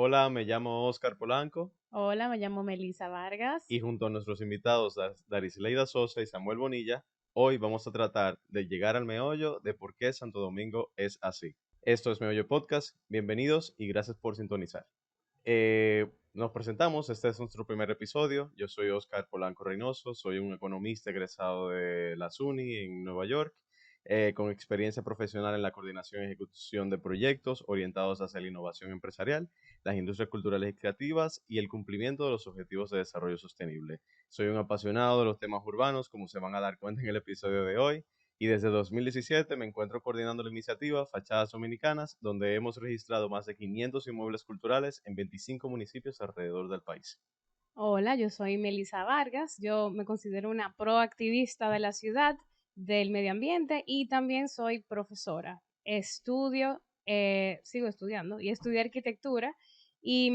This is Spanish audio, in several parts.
Hola, me llamo Oscar Polanco Hola, me llamo Melissa Vargas. y junto a nuestros invitados Darisileida Sosa y Samuel Bonilla, hoy vamos a tratar de llegar al meollo de por qué Santo Domingo es así. Esto es Meollo Podcast, bienvenidos y gracias por sintonizar. Nos presentamos, este es nuestro primer episodio. Yo soy Oscar Polanco Reynoso, soy un economista egresado de la SUNY en Nueva York, con experiencia profesional en la coordinación y ejecución de proyectos orientados hacia la innovación empresarial, las industrias culturales y creativas y el cumplimiento de los objetivos de desarrollo sostenible. Soy un apasionado de los temas urbanos, como se van a dar cuenta en el episodio de hoy, y desde 2017 me encuentro coordinando la iniciativa Fachadas Dominicanas, donde hemos registrado más de 500 inmuebles culturales en 25 municipios alrededor del país. Hola, yo soy Melissa Vargas. Yo me considero una proactivista de la ciudad, del medio ambiente y también soy profesora. Sigo estudiando y estudié arquitectura y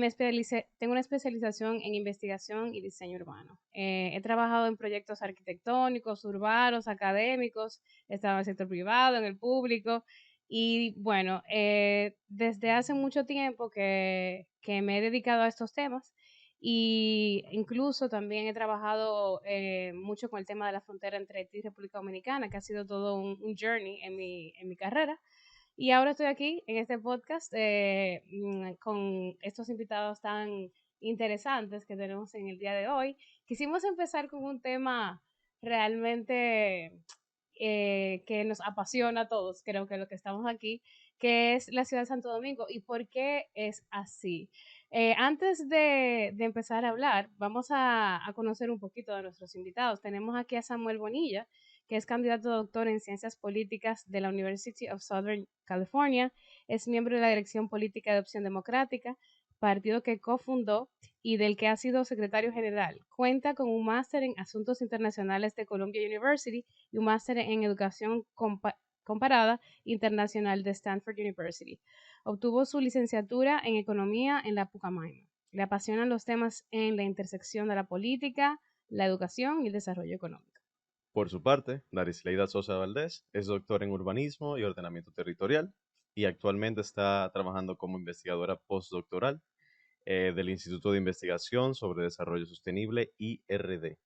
tengo una especialización en investigación y diseño urbano. He trabajado en proyectos arquitectónicos, urbanos, académicos, he estado en el sector privado, en el público. Y bueno, desde hace mucho tiempo que me he dedicado a estos temas y incluso también he trabajado mucho con el tema de la frontera entre Haití y República Dominicana, que ha sido todo un journey en mi carrera. Y ahora estoy aquí en este podcast con estos invitados tan interesantes que tenemos en el día de hoy. Quisimos empezar con un tema realmente que nos apasiona a todos, creo que lo que estamos aquí, que es la ciudad de Santo Domingo y por qué es así. Antes de empezar a hablar, vamos a conocer un poquito de nuestros invitados. Tenemos aquí a Samuel Bonilla, que es candidato a doctor en Ciencias Políticas de la University of Southern California, es miembro de la Dirección Política de Opción Democrática, partido que cofundó y del que ha sido secretario general. Cuenta con un máster en Asuntos Internacionales de Columbia University y un máster en Educación Comparada Internacional de Stanford University. Obtuvo su licenciatura en Economía en la Pucamaima. Le apasionan los temas en la intersección de la política, la educación y el desarrollo económico. Por su parte, Darisleida Sosa Valdés es doctor en urbanismo y ordenamiento territorial y actualmente está trabajando como investigadora postdoctoral del Instituto de Investigación sobre Desarrollo Sostenible IRD.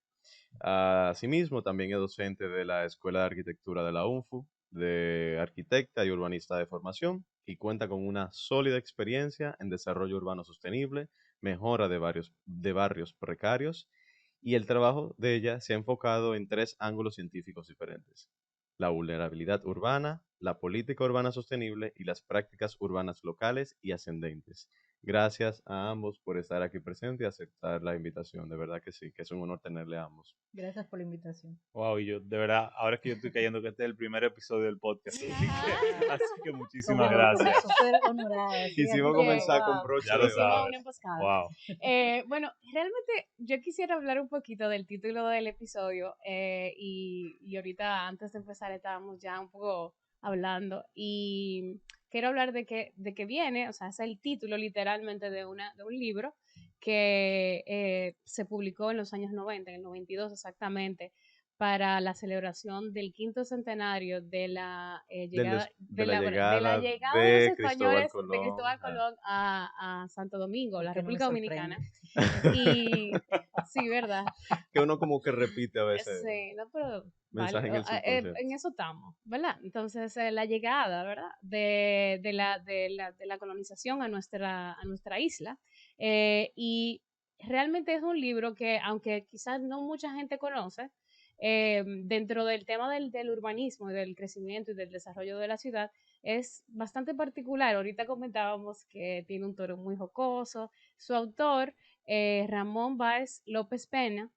Asimismo, también es docente de la Escuela de Arquitectura de la UNFU, de arquitecta y urbanista de formación, y cuenta con una sólida experiencia en desarrollo urbano sostenible, mejora de barrios precarios, y el trabajo de ella se ha enfocado en tres ángulos científicos diferentes: la vulnerabilidad urbana, la política urbana sostenible y las prácticas urbanas locales y ascendentes. Gracias a ambos por estar aquí presentes y aceptar la invitación. De verdad que sí, que es un honor tenerle a ambos. Gracias por la invitación. Wow, y yo, de verdad, ahora es que yo estoy cayendo que este es el primer episodio del podcast, así que muchísimas Como gracias. súper honorada. ¿Sí? Quisimos Así que, comenzar con wow. broche Ya de lo oro. Hicimos una sabes. emboscada. Wow. Bueno, realmente yo quisiera hablar un poquito del título del episodio y ahorita antes de empezar estábamos ya un poco hablando y quiero hablar de que viene, o sea, es el título literalmente de un libro que se publicó en los años 90, en el 92 exactamente, para la celebración del quinto centenario de la llegada De la de la llegada llegada de los de Cristóbal españoles de Colón. Cristóbal Colón a Santo Domingo, la Porque no me República sorprende. Dominicana. Y sí, ¿verdad? Que uno como que repite a veces Sí, no, pero vale, mensaje en el subconsciente. en eso estamos, ¿verdad? Entonces, la llegada, ¿verdad? De la colonización a nuestra isla. Y realmente es un libro que, aunque quizás no mucha gente conoce, dentro del tema del urbanismo y del crecimiento y del desarrollo de la ciudad, es bastante particular. Ahorita comentábamos que tiene un tono muy jocoso. Su autor, Ramón Báez López Pena,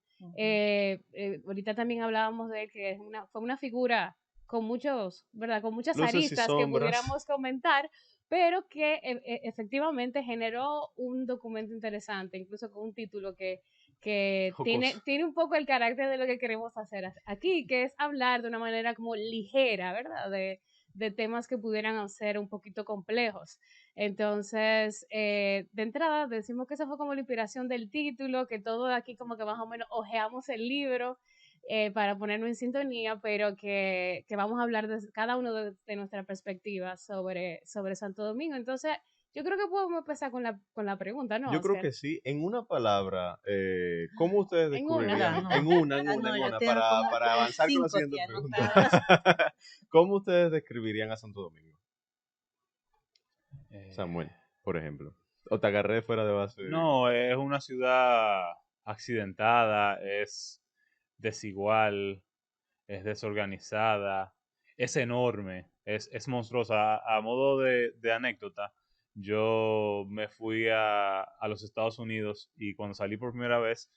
ahorita también hablábamos de él, que fue una figura con muchos, ¿verdad? Con muchas Luces y aristas que sombras. pudiéramos comentar, pero que efectivamente generó un documento interesante, incluso con un título que Jocoso. tiene un poco el carácter de lo que queremos hacer aquí, que es hablar de una manera como ligera, ¿verdad? De temas que pudieran ser un poquito complejos. Entonces, de entrada, decimos que esa fue como la inspiración del título, que todo aquí como que más o menos ojeamos el libro para ponernos en sintonía, pero que vamos a hablar de cada uno de nuestras perspectivas sobre Santo Domingo. Entonces, Yo creo que podemos empezar con la pregunta, ¿no, Yo creo Oscar? que sí. En una palabra, ¿cómo ustedes En una. descubrirían? No. En una, No, yo tengo para, como para avanzar con la 5 siguiente aquí pregunta. anotadas. ¿Cómo ustedes describirían a Santo Domingo? Eh, Samuel, por ejemplo. O te agarré fuera de base. no, es una ciudad accidentada, es desigual, es desorganizada, es enorme, es monstruosa. A modo de anécdota, yo me fui a los Estados Unidos y cuando salí por primera vez,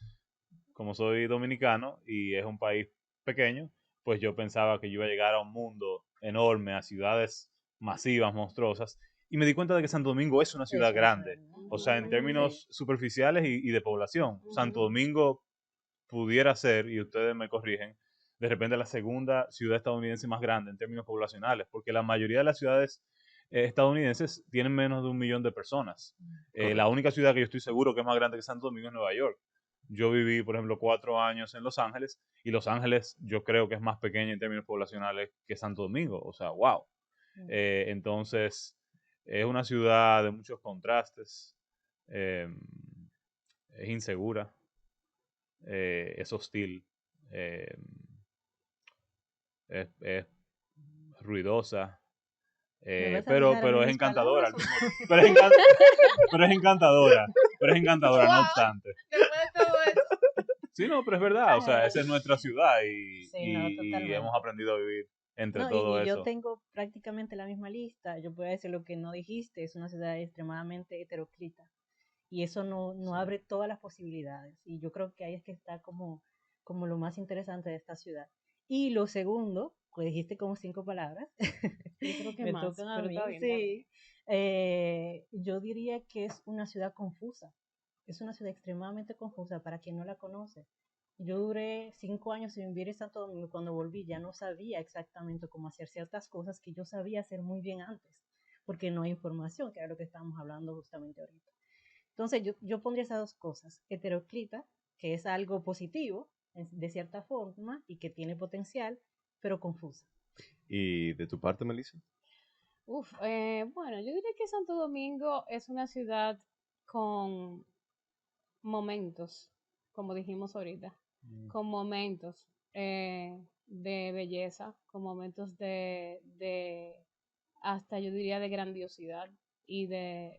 como soy dominicano y es un país pequeño, pues yo pensaba que yo iba a llegar a un mundo enorme, a ciudades masivas, monstruosas, y me di cuenta de que Santo Domingo es una ciudad Es una grande. ciudad, O sea, en ¿no? términos superficiales y de población. Santo Ujú. Domingo pudiera ser, y ustedes me corrigen, de repente la segunda ciudad estadounidense más grande en términos poblacionales, porque la mayoría de las ciudades estadounidenses tienen menos de 1 millón de personas. La Correcto. única ciudad que yo estoy seguro que es más grande que Santo Domingo es Nueva York. Yo viví, por ejemplo, 4 años en Los Ángeles y Los Ángeles yo creo que es más pequeña en términos poblacionales que Santo Domingo. O sea, wow. Entonces, es una ciudad de muchos contrastes, eh, es insegura, es hostil, eh, es ruidosa, ¿Me vas a dejar a mí pero es mis encantadora palabras? al mismo tiempo. Pero es encantadora, no Wow, obstante. después de todo eso. Sí, no, pero es verdad, o sea, esa es nuestra ciudad Sí, no, y hemos totalmente. aprendido a vivir entre No, todo y yo eso. tengo prácticamente la misma lista. Yo puedo decir lo que no dijiste, es una ciudad extremadamente heteroclita. Y eso no Sí. abre todas las posibilidades. Y yo creo que ahí es que está como lo más interesante de esta ciudad. Y lo segundo, pues dijiste como 5 palabras, Yo creo que me más, tocan a pero mí, está bien, está bien. sí. Yo diría que es una ciudad confusa. Es una ciudad extremadamente confusa para quien no la conoce. Yo duré 5 años sin vivir en Santo Domingo. Cuando volví ya no sabía exactamente cómo hacer ciertas cosas que yo sabía hacer muy bien antes, porque no hay información, que era lo que estábamos hablando justamente ahorita. Entonces yo pondría esas dos cosas, heteroclita, que es algo positivo de cierta forma y que tiene potencial, pero confusa. ¿Y de tu parte, Melissa? Uf, bueno, yo diría que Santo Domingo es una ciudad con momentos, como dijimos ahorita, Mm. con momentos de belleza, con momentos hasta yo diría de grandiosidad y de,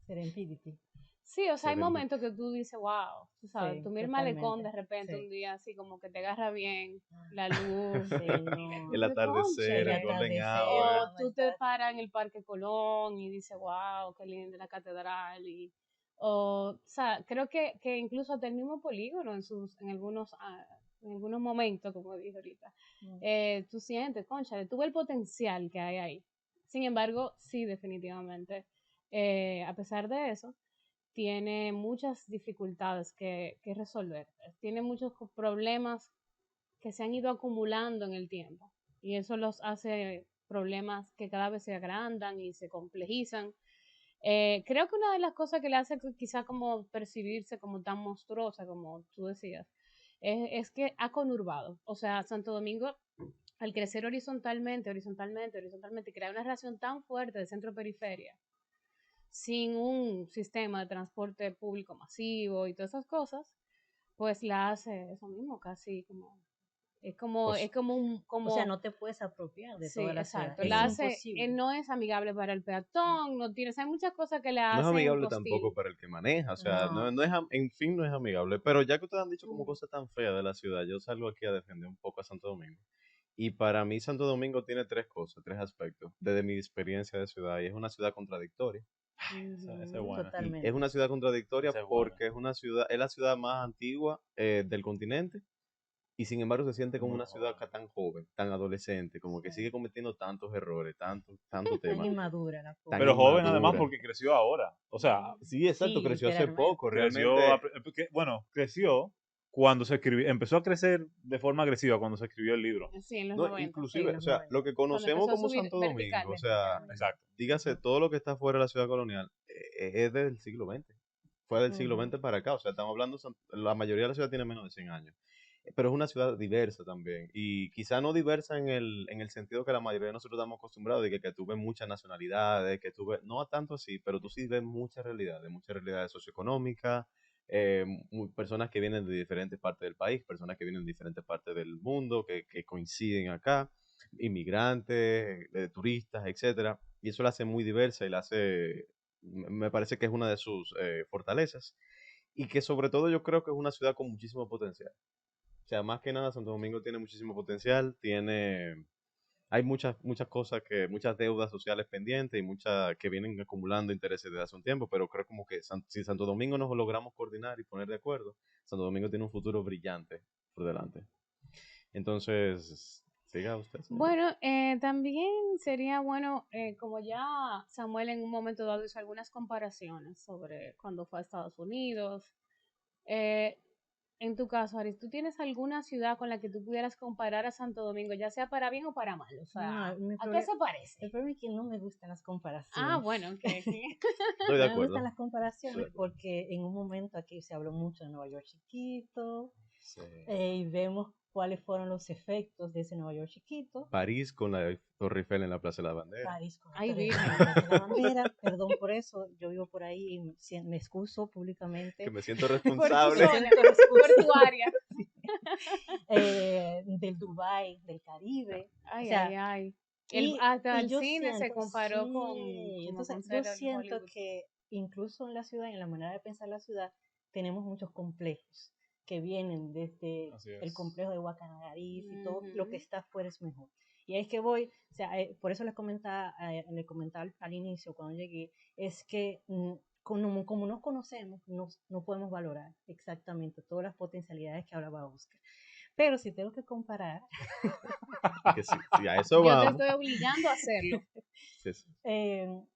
Serendipity. sí, o sea, hay Excelente. momentos que tú dices, wow, tú sabes, Sí, tú miras el malecón totalmente. de repente un Sí. día así como que te agarra bien la luz Sí, y tú no. El dices, atardecer, El el cónchale, golden atardecer, hour. o cuando tú te estás. paras en el Parque Colón y dices, wow, qué linda la catedral. O sea, creo que incluso hasta el mismo polígono en algunos momentos, como dije ahorita, tú sientes, concha, tú ves el potencial que hay ahí. Sin embargo, sí, definitivamente, a pesar de eso, tiene muchas dificultades que resolver. Tiene muchos problemas que se han ido acumulando en el tiempo y eso los hace problemas que cada vez se agrandan y se complejizan. Creo que una de las cosas que le hace quizá como percibirse como tan monstruosa como tú decías es que ha conurbado. O sea, Santo Domingo al crecer horizontalmente, crear una relación tan fuerte de centro-periferia, sin un sistema de transporte público masivo y todas esas cosas, pues la hace eso mismo, casi como O, es como O sea, no te puedes apropiar de sí, toda la ciudad. exacto. Es La hace, imposible. no es amigable para el peatón, no tiene, o sea, hay muchas cosas que la no es hacen amigable tampoco hostil. para el que maneja, o sea, No. en fin, no es amigable. Pero ya que ustedes han dicho como Mm. cosas tan feas de la ciudad, yo salgo aquí a defender un poco a Santo Domingo. Y para mí Santo Domingo tiene tres cosas, tres aspectos, desde mi experiencia de ciudad. Y es una ciudad contradictoria. Esa es Ujú. buena. Y es Totalmente. una ciudad contradictoria Esa es buena. porque es la ciudad más antigua del continente. Y sin embargo se siente como Muy una ciudad joven. tan joven, tan adolescente, como que sigue Sí. cometiendo tantos errores, tanto Tan tema, inmadura la tan Pero pobre. joven además inmadura. porque creció ahora. O sea, Sí, exacto, Sí, creció hace literalmente. poco, creció, realmente. bueno, creció cuando se escribió, empezó a crecer de forma agresiva cuando se escribió el libro. Sí, en los No, 90, Sí, inclusive, o los sea, lo 90. que cuando conocemos empezó a como subir Santo Domingo, o verticalmente. sea, Exacto. dígase, Ujú. todo lo que está fuera de la ciudad colonial es del siglo XX. Fue del siglo Ujú. XX para acá, o sea, estamos hablando, la mayoría de la ciudad tiene menos de 100 años. pero es una ciudad diversa también. Y quizá no diversa en el sentido que la mayoría de nosotros estamos acostumbrados, de que tú ves muchas nacionalidades, que tú ves, no tanto así, pero tú sí ves muchas realidades socioeconómicas, personas que vienen de diferentes partes del país, personas que vienen de diferentes partes del mundo, que coinciden acá, inmigrantes, turistas, etcétera. Y eso la hace muy diversa y la hace, me parece que es una de sus fortalezas. Y que sobre todo yo creo que es una ciudad con muchísimo potencial. O sea, más que nada, Santo Domingo tiene muchísimo potencial, hay muchas cosas muchas deudas sociales pendientes y muchas que vienen acumulando intereses desde hace un tiempo, pero creo como que si Santo Domingo nos logramos coordinar y poner de acuerdo, Santo Domingo tiene un futuro brillante por delante. Entonces, siga usted, señorita. Bueno, también sería bueno, como ya Samuel en un momento dado hizo algunas comparaciones sobre cuando fue a Estados Unidos. eh, en tu caso, Aris, ¿tú tienes alguna ciudad con la que tú pudieras comparar a Santo Domingo, ya sea para bien o para mal? O sea, No, mi ¿a qué problema, se parece? el problema es que no me gustan las Ah, comparaciones. bueno, que Estoy de No me gustan acuerdo. las Estoy de comparaciones acuerdo. porque en un momento aquí se habló mucho de Nueva York chiquito, Sí. y vemos cuáles fueron los efectos de ese Nueva York chiquito. París con la Torre Eiffel en la Plaza de la Bandera. París con la Ay, Torre Eiffel en la virgen. Plaza de la Bandera. Perdón por eso, yo vivo por ahí y me excuso Que públicamente. me siento Por tu Me responsable. zona, siento por tu excusa área. del Dubai, del Caribe. O Ay, ay, sea, ay. Hasta y el yo cine se siento, comparó sí, como entonces con yo ser el siento Hollywood. que incluso en la ciudad, en la manera de pensar la ciudad, tenemos muchos complejos que vienen desde Así el es. complejo de Guacanagariz y todo lo que Ujú. está afuera es mejor. Y es que voy, o sea, por eso le comentaba al inicio cuando llegué, es que como nos conocemos, no podemos valorar exactamente todas las potencialidades que hablaba Oscar. Pero si tengo que comparar, Y que si a eso Yo te vamos. estoy obligando a hacerlo. Sí, sí.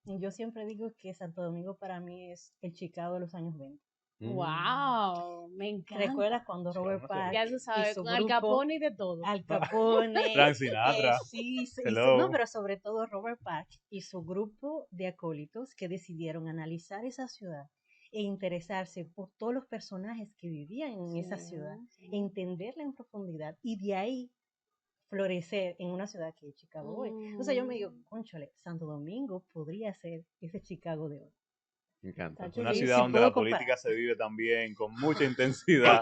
yo siempre digo que Santo Domingo para mí es el Chicago de los años 20. Mm, Wow, me ¿Recuerdas encanta. cuando Sí, vamos Robert a hacerlo. Park Ya tú y sabes, su con Al grupo, Capone y de todo. Al Capone, Frank Sinatra. sí, no, Hello. pero sobre todo Robert Park y su grupo de acólitos que decidieron analizar esa ciudad e interesarse por todos los personajes que vivían en esa ciudad, Sí, sí. entenderla en profundidad y de ahí florecer en una ciudad que es Chicago hoy. Entonces yo me digo, Ujú. cónchale, Santo Domingo podría ser ese Chicago de hoy. me Está encanta. chulo, Una y ciudad si donde puedo la comparar. política se vive también con mucha intensidad.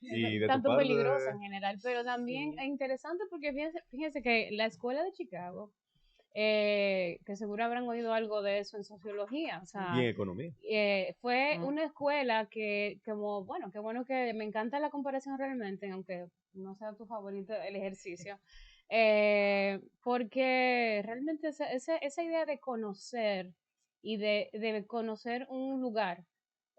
Y de tu Tanto parte, peligrosa en general, pero también Sí. es interesante porque fíjense que la escuela de Chicago, que seguro habrán oído algo de eso en sociología, o y en sea, economía. fue Mm. una escuela que, como, bueno, qué bueno que me encanta la comparación realmente, aunque no sea tu favorito el ejercicio, porque realmente esa idea de conocer y de conocer un lugar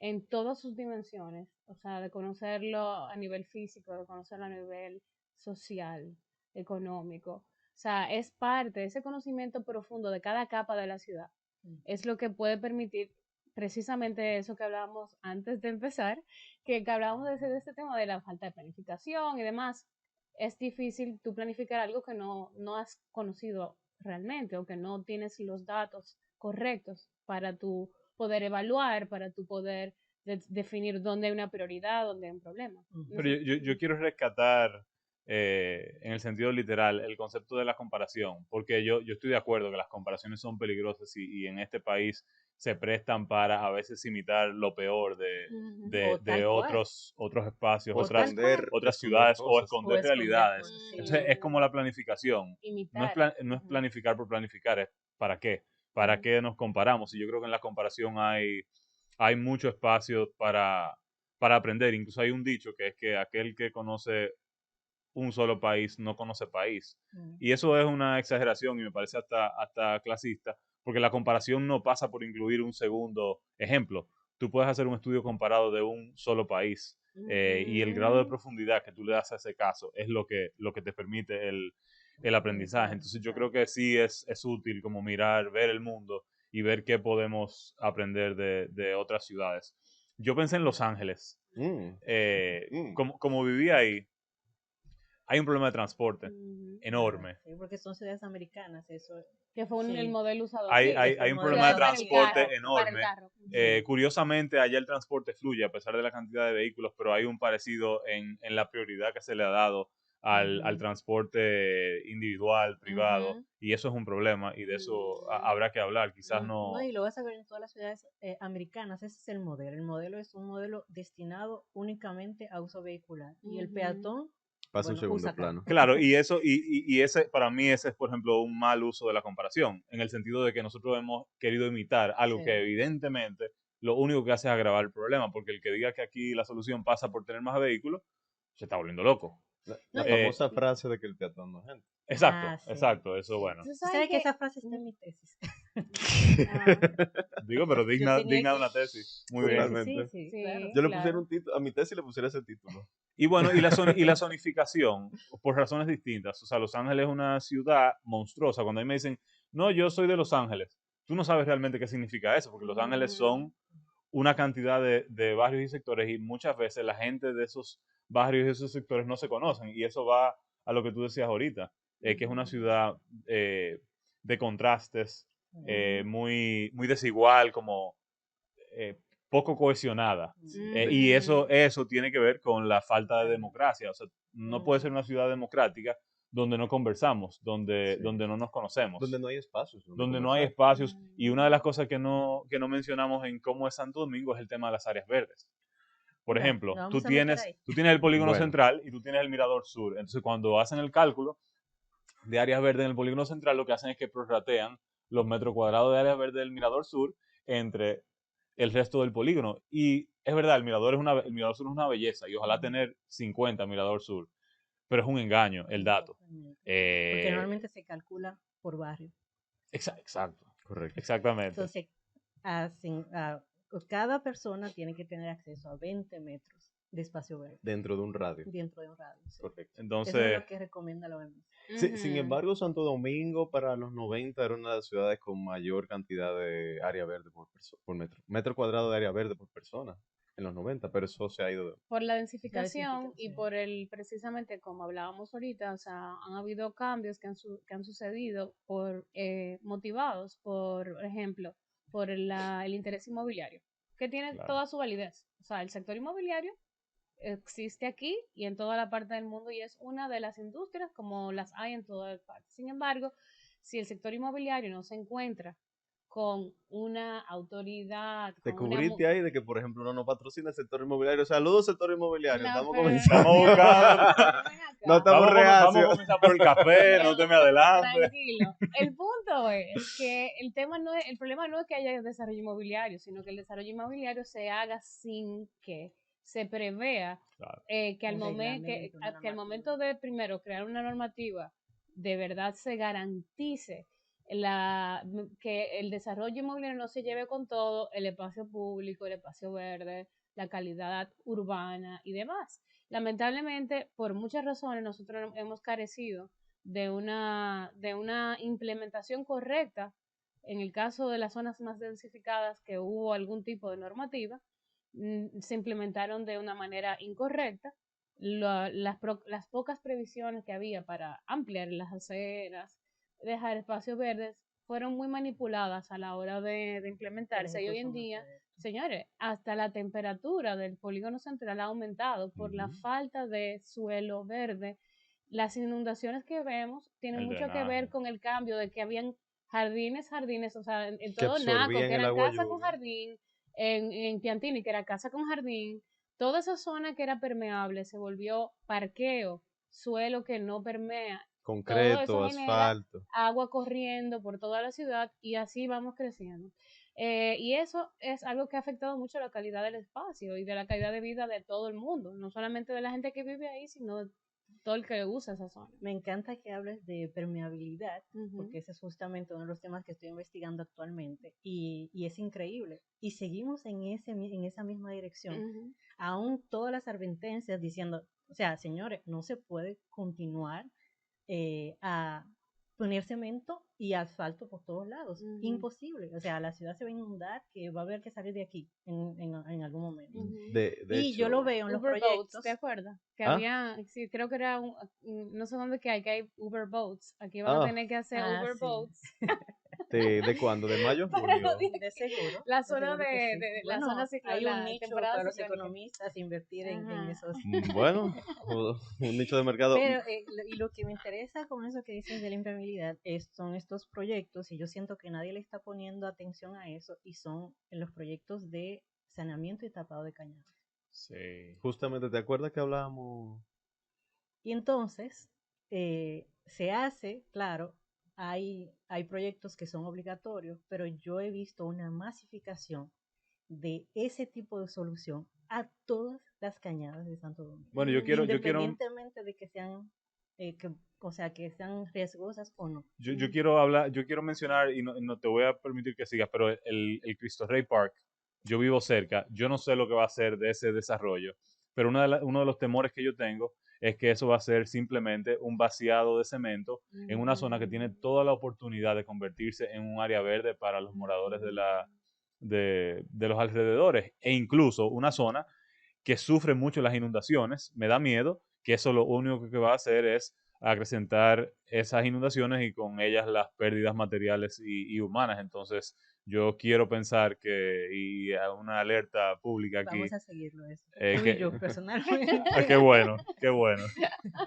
en todas sus dimensiones, o sea, de conocerlo a nivel físico, de conocerlo a nivel social, económico, o sea, es parte de ese conocimiento profundo de cada capa de la ciudad, es lo que puede permitir precisamente eso que hablábamos antes de empezar, que hablábamos de este tema de la falta de planificación y demás. Es difícil tú planificar algo que no has conocido realmente o que no tienes los datos correctos para tú poder evaluar, para tú poder definir dónde hay una prioridad, dónde hay un problema. No Pero sé. yo quiero rescatar, en el sentido literal, el concepto de la comparación, porque yo estoy de acuerdo que las comparaciones son peligrosas y en este país se prestan para a veces imitar lo peor Ujú. O de tal cual, otros espacios, O o tal cual, otras esconder ciudades o cosas. o esconder esconder realidades. cosas, sí. Entonces es como Mm, la planificación. imitar. No es Ujú, planificar por planificar, es para qué. ¿Para ujú. qué nos comparamos? Y yo creo que en la comparación hay mucho espacio para aprender. Incluso hay un dicho que es que aquel que conoce un solo país no conoce país. Mm. Y eso es una exageración y me parece hasta clasista, porque la comparación no pasa por incluir un segundo ejemplo. Tú puedes hacer un estudio comparado de un solo país, y el grado de Ujú. profundidad que tú le das a ese caso es lo que te permite el aprendizaje. Entonces yo creo Exacto. que sí es útil como mirar, ver el mundo y ver qué podemos aprender de otras ciudades. Yo pensé en Los Ángeles. Mm, mm. Como vivía ahí, hay un problema de transporte Ujú. enorme. Sí, porque son ciudades americanas, eso. Que fue Sí. el modelo usado Hay, aquí. hay, fue hay el un modelo problema de usado Para el transporte carro, para el enorme. carro. Curiosamente, allá el transporte fluye a pesar de la cantidad de vehículos, pero hay un parecido en la prioridad que se le ha dado al Ujú. transporte individual, privado, Ujú. y eso es un problema y de eso Ujú. habrá que hablar. Quizás No, no. y lo vas a ver en todas las ciudades americanas, ese es el modelo. El modelo es un modelo destinado únicamente a uso vehicular. Y el Ujú. peatón, Pasa en bueno, segundo usa carro. plano. Claro, y eso, y ese, para mí, ese es, por ejemplo, un mal uso de la comparación, en el sentido de que nosotros hemos querido imitar algo Sí. que evidentemente lo único que hace es agravar el problema, porque el que diga que aquí la solución pasa por tener más vehículos, se está volviendo loco. La No, famosa frase de que el peatón no es gente. Exacto, sí. exacto, eso Sí. bueno. Tú Tú sabes sabes que que... esa frase está en mi tesis. Ah, Digo, pero Yo tenía digna de que... una tesis. Muy Sí, bien. sí, sí, Totalmente. sí, claro. sí, Yo le pusiera claro. un título, a mi tesis le pusiera ese título. Y bueno, y la zonificación, por razones distintas. O sea, Los Ángeles es una ciudad monstruosa. Cuando a mí me dicen, no, yo soy de Los Ángeles, tú no sabes realmente qué significa eso, porque Los Ángeles son una cantidad de barrios y sectores y muchas veces la gente de esos barrios y esos sectores no se conocen. Y eso va a lo que tú decías ahorita, que es una ciudad de contrastes, Ujú. muy, muy desigual, como eh, poco cohesionada. Y Ujú. eso tiene que ver con la falta de democracia. O sea, no puede ser Ujú. una ciudad democrática donde no conversamos, Sí. donde no nos conocemos, Donde no hay espacios donde donde no hay conversar. espacios. Y una de las cosas que no mencionamos en cómo es Santo Domingo es el tema de las áreas verdes. Por Bueno, ejemplo, nos tú vamos a meter tienes, ahí. tú tienes el polígono Bueno, central y tú tienes el mirador sur. Entonces, cuando hacen el cálculo de áreas verdes en el polígono central, lo que hacen es que prorratean los metros cuadrados de áreas verdes del mirador sur entre el resto del polígono. Y es verdad, el mirador sur es una belleza y ojalá tener 50 mirador sur, pero es un engaño el dato. Totalmente. Porque Eh, normalmente se calcula por barrio. exacto, correcto. exactamente. Entonces, cada persona tiene que tener acceso a 20 metros de espacio verde Dentro de un radio. dentro de un radio. Sí. Correcto. Eso es Entonces, lo que recomienda la OMS. Sin embargo, Santo Domingo para los 90 era una de las ciudades con mayor cantidad de área verde por metro cuadrado de área verde por persona en los 90, pero eso se ha ido. Por la La densificación y densificación. por precisamente como hablábamos ahorita, o sea, han habido cambios que han sucedido motivados por ejemplo, por el interés inmobiliario, que tiene claro, toda su validez. O sea, el sector inmobiliario existe aquí y en toda la parte del mundo y es una de las industrias como las hay en toda la parte. Sin embargo, si el sector inmobiliario no se encuentra con una autoridad, Te con una... cubriste ahí de que, por ejemplo, uno no patrocina el sector inmobiliario. Saludos, sector inmobiliario. No, Estamos pero, comenzando. estamos buscando. ven acá. No estamos Vamos a reacios. comenzar por el café, no te me adelantes. Tranquilo. El punto es que el problema no es que haya desarrollo inmobiliario, sino que el desarrollo inmobiliario se haga sin que se prevea Claro. que al Un reglamento, una que al normativa. momento de primero crear una normativa de verdad se garantice que el desarrollo inmobiliario no se lleve con todo el espacio público, el espacio verde, la calidad urbana y demás. Lamentablemente, por muchas razones, nosotros hemos carecido de una implementación correcta. En el caso de las zonas más densificadas que hubo algún tipo de normativa, se implementaron de una manera incorrecta. Las pocas previsiones que había para ampliar las aceras, dejar espacios verdes, fueron muy manipuladas a la hora de implementarse. Y hoy en día, señores, hasta la temperatura del polígono central ha aumentado por la falta de suelo verde. Las inundaciones que vemos tienen El mucho que ver drenaje. con el cambio de que habían jardines, o sea, en Que todo Naco, absorbían que el eran agua casa con lluvia. jardín, en Piantini, que era casa con jardín, toda esa zona que era permeable se volvió parqueo, suelo que no permea. Todo eso Concreto, genera asfalto. agua corriendo por toda la ciudad y así vamos creciendo. Y eso es algo que ha afectado mucho la calidad del espacio y de la calidad de vida de todo el mundo, no solamente de la gente que vive ahí, sino de todo el que usa esa zona. Me encanta que hables de permeabilidad, porque ese es justamente uno de los temas que estoy investigando actualmente y es increíble. Y seguimos en esa misma dirección. Aún todas las advertencias diciendo, o sea, señores, no se puede continuar a poner cemento y asfalto por todos lados. Ujú. Imposible. O sea, la ciudad se va a inundar, que va a haber que salir de aquí en algún momento. Ujú. De Y yo lo hecho, veo en los Uber Boats, proyectos. ¿te acuerdas? Que ¿Ah? había, sí, creo que era no sé dónde que hay Uber Boats. Aquí van a Ah, tener que hacer Uber Sí. Boats ¿de cuándo? ¿De mayo a para los junio? días De seguro. la de zona seguro que sí. la Bueno, zona ciclo, hay un la nicho temporada para los ciclónica. economistas invertir en Ajá. esos. Bueno, un nicho de mercado. Pero, y lo que me interesa con eso que dices de la impermeabilidad son estos proyectos, y yo siento que nadie le está poniendo atención a eso, y son en los proyectos de saneamiento y tapado de cañadas. Sí. Justamente, ¿te acuerdas que hablábamos? Y entonces, se hace, claro, hay proyectos que son obligatorios, pero yo he visto una masificación de ese tipo de solución a todas las cañadas de Santo Domingo, Bueno, yo quiero, independientemente de que sean, o sea, que sean riesgosas o no. yo quiero hablar, yo quiero mencionar, y no te voy a permitir que sigas, pero el Cristo Rey Park, yo vivo cerca, yo no sé lo que va a ser de ese desarrollo, pero uno de los temores que yo tengo es que eso va a ser simplemente un vaciado de cemento en una zona que tiene toda la oportunidad de convertirse en un área verde para los moradores de los alrededores, e incluso una zona que sufre mucho las inundaciones. Me da miedo que eso lo único que va a hacer es acrecentar esas inundaciones y con ellas las pérdidas materiales y humanas. Entonces, yo quiero pensar y a una alerta pública aquí, Vamos a seguirlo eso. Tú y que, yo, personalmente. qué bueno, qué bueno.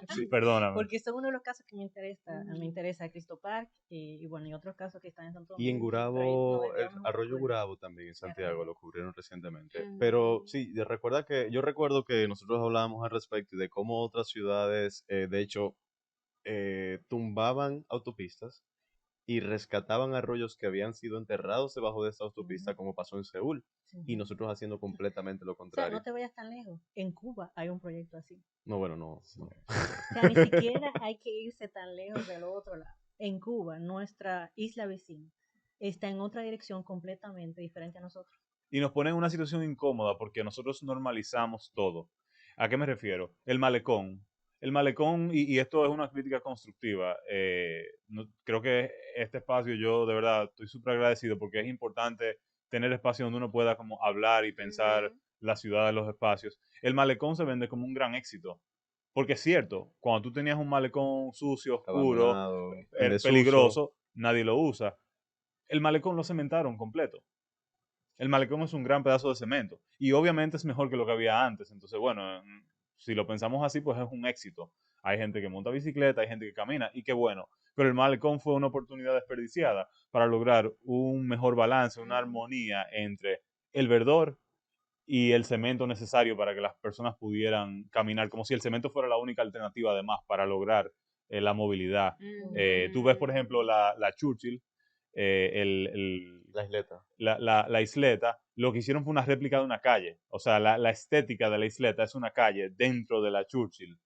Sí, perdóname. Porque son uno de los casos que me interesa Cristo Park, y bueno, y otros casos que están en Santo Y en Domingo, pero ahí no Gurabo, el desviamos un Arroyo poco Gurabo también en Santiago Arroyo. lo cubrieron recientemente. Pero sí, recuerda que yo recuerdo que nosotros hablábamos al respecto de cómo otras ciudades, de hecho, tumbaban autopistas y rescataban arroyos que habían sido enterrados debajo de esa autopista, Ujú, como pasó en Seúl, y ujú. nosotros haciendo completamente lo O sea, no contrario. te vayas tan lejos. En Cuba hay un proyecto así. No, bueno, no, no. O sea, ni siquiera hay que irse tan lejos del otro lado. En Cuba, nuestra isla vecina, está en otra dirección completamente diferente a nosotros. Y nos pone en una situación incómoda porque nosotros normalizamos todo. ¿A qué me refiero? El malecón. El malecón, y esto es una crítica constructiva, creo que este espacio yo de verdad estoy súper agradecido porque es importante tener espacio donde uno pueda como hablar y pensar la ciudad de los espacios. El malecón se vende como un gran éxito, porque es cierto, cuando tú tenías un malecón sucio, oscuro, Abandonado, en desuso. peligroso, nadie lo usa. El malecón lo cementaron completo. El malecón es un gran pedazo de cemento y obviamente es mejor que lo que había antes. Entonces, bueno, si lo pensamos así, pues es un éxito. Hay gente que monta bicicleta, hay gente que camina y qué bueno. Pero el malecón fue una oportunidad desperdiciada para lograr un mejor balance, una armonía entre el verdor y el cemento necesario para que las personas pudieran caminar, como si el cemento fuera la única alternativa además para lograr la movilidad. Tú ves, por ejemplo, la Churchill, La isleta. la isleta, lo que hicieron fue una réplica de una calle. O sea, la estética de la isleta es una calle dentro de la Churchill.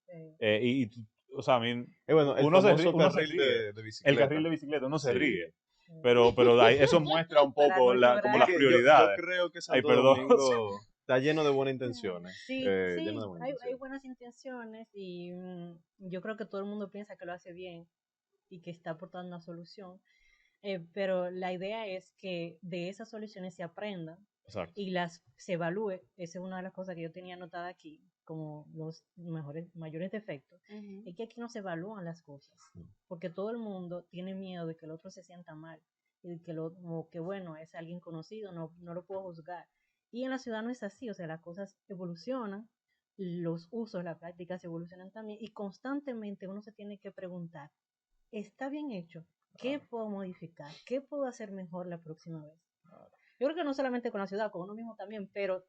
O sea, Bueno, el famoso uno se carril ríe. de El carril bicicleta. de bicicleta, uno se Sí. ríe. Pero eso muestra un Para poco no como Es llorar. las que yo prioridades. creo que Ay, Santo perdón. Domingo está lleno de buenas intenciones. Sí, Lleno de sí, buenas hay intenciones. buenas intenciones, y yo creo que todo el mundo piensa que lo hace bien y que está aportando una solución, pero la idea es que de esas soluciones se aprenda Exacto. y se evalúe. Esa es una de las cosas que yo tenía anotada aquí como los mayores defectos, es que aquí no se evalúan las cosas, porque todo el mundo tiene miedo de que el otro se sienta mal, y de que como que bueno, es alguien conocido, no lo puedo juzgar. Y en la ciudad no es así, o sea, las cosas evolucionan, los usos, las prácticas evolucionan también, y constantemente uno se tiene que preguntar, ¿está bien hecho? ¿Qué puedo modificar? ¿Qué puedo hacer mejor la próxima vez? Yo creo que no solamente con la ciudad, con uno mismo también, pero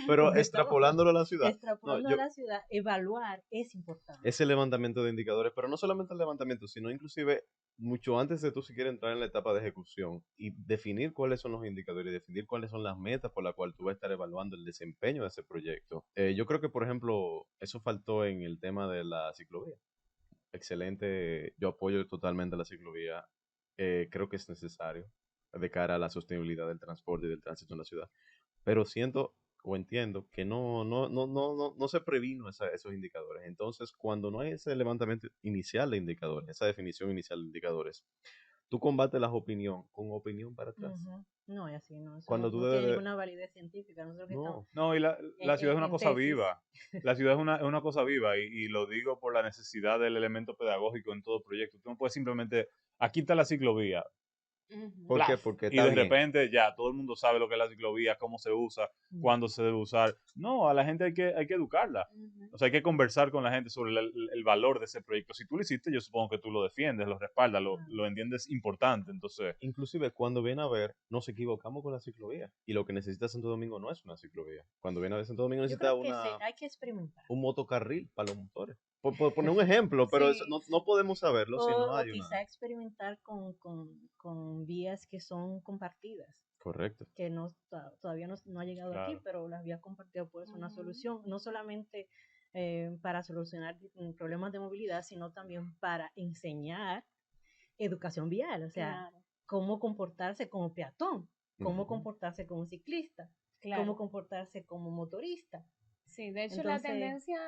Pero porque estamos extrapolándolo a la ciudad, no, extrapolando a la ciudad, evaluar es importante. ese levantamiento de indicadores, pero no solamente el levantamiento, sino inclusive mucho antes de tú siquiera entrar en la etapa de ejecución y definir cuáles son los indicadores, y definir cuáles son las metas por las cuales tú vas a estar evaluando el desempeño de ese proyecto. Yo creo que, por ejemplo, eso faltó en el tema de la ciclovía. Excelente, yo apoyo totalmente la ciclovía, creo que es necesario de cara a la sostenibilidad del transporte y del tránsito en la ciudad, pero siento o entiendo que no se previno esos indicadores. Entonces, cuando no hay ese levantamiento inicial de indicadores, esa definición inicial de indicadores, tú combates las opiniones con opinión para atrás. Ujú. No es así, no, eso Cuando tú no tiene debes ninguna validez científica. Nosotros que estamos no, No, y la ciudad es una en cosa tesis. viva. La ciudad es una cosa viva y lo digo por la necesidad del elemento pedagógico en todo proyecto. Tú no puedes simplemente, aquí está la ciclovía, Ujú. ¿por qué? plaf, Porque y está de bien. repente ya todo el mundo sabe lo que es la ciclovía, cómo se usa, Mm. cuándo se debe usar. No, a la gente hay que educarla. Ujú. O sea, hay que conversar con la gente sobre el valor de ese proyecto. Si tú lo hiciste, yo supongo que tú lo defiendes, lo respaldas, Claro. lo entiendes importante. Entonces, Inclusive cuando viene a ver, nos equivocamos con la ciclovía. Y lo que necesita Santo Domingo no es una ciclovía. Cuando viene a ver, Santo Domingo Yo necesita creo que hay que experimentar. un motocarril para los motores. Por poner un ejemplo, pero eso Sí, no podemos saberlo si no O hay una. quizá experimentar con vías que son compartidas, Correcto. que todavía no ha llegado aquí, claro, pero las vías compartidas puede ser una Ujú. solución, no solamente para solucionar problemas de movilidad, sino también para enseñar educación vial, o sea, Claro, cómo comportarse como peatón, cómo Ujú. comportarse como ciclista, cómo claro. comportarse como motorista. Sí, de hecho la Entonces, tendencia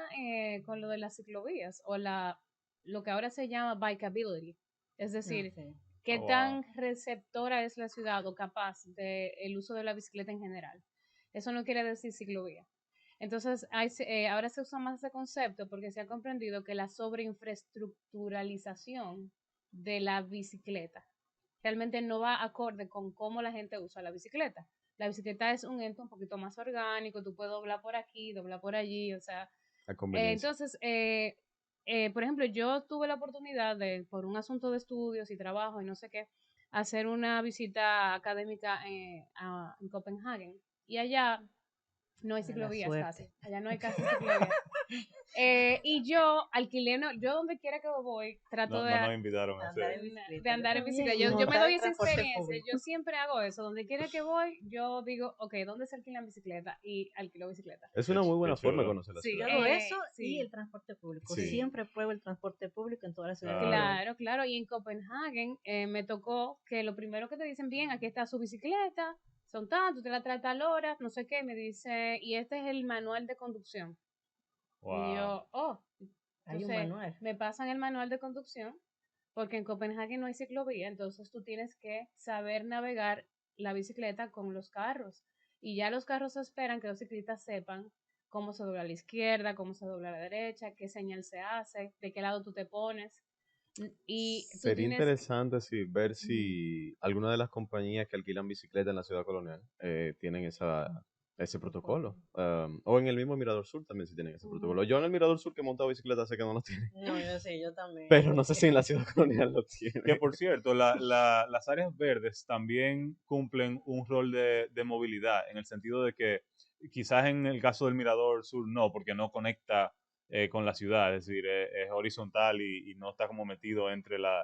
con lo de las ciclovías o lo que ahora se llama bikeability, es no decir, sé. qué oh, wow. tan receptora es la ciudad o capaz del uso de la bicicleta en general. Eso no quiere decir ciclovía. Entonces, ahora se usa más ese concepto porque se ha comprendido que la sobreinfraestructuralización de la bicicleta realmente no va acorde con cómo la gente usa la bicicleta. La bicicleta es un ente un poquito más orgánico, tú puedes doblar por aquí, doblar por allí, o sea, La conveniencia. entonces, por ejemplo, yo tuve la oportunidad de, por un asunto de estudios y trabajo y no sé qué, hacer una visita académica en Copenhague. Y allá no hay La ciclovías suerte. casi, allá no hay casi ciclovías. Y yo alquilé, no, yo donde quiera que voy, trato No nos invitaron a Andar ese. en de bicicleta, yo andar en también, bicicleta. y Yo me montar doy en esa transporte experiencia, público. yo siempre hago eso, donde quiera que voy, yo digo, ok, ¿dónde se alquilan bicicleta? Y alquilo bicicleta. Es una muy Qué buena forma de chulo. conocer la Sí, ciudad. Yo hago eso y sí, el transporte público. Sí. sí. Siempre pruebo el transporte público en todas las ciudades donde Claro. voy. Claro, claro. Y en Copenhague me tocó que lo primero que te dicen, bien, aquí está su bicicleta, son tantos, te la trae a tal hora, no sé qué, me dice, y este es el manual de conducción. Y Wow. yo, oh, Hay un entonces manual. me pasan el manual de conducción, porque en Copenhague no hay ciclovía, entonces tú tienes que saber navegar la bicicleta con los carros. Y ya los carros esperan que los ciclistas sepan cómo se dobla a la izquierda, cómo se dobla a la derecha, qué señal se hace, de qué lado tú te pones. Y tú Sería tienes, interesante ver ujú, si alguna de las compañías que alquilan bicicleta en la ciudad colonial tienen ese protocolo. O en el mismo Mirador Sur también si tienen ese protocolo. ujú, Yo en el Mirador Sur que he montado bicicleta sé que no lo tienen, No, yo sé, yo también. pero no sé si en la ciudad colonial lo Que tienen. por cierto, las áreas verdes también cumplen un rol de movilidad, en el sentido de que quizás en el caso del Mirador Sur no, porque no conecta con la ciudad, es decir, es horizontal y no está como metido Eh, entre la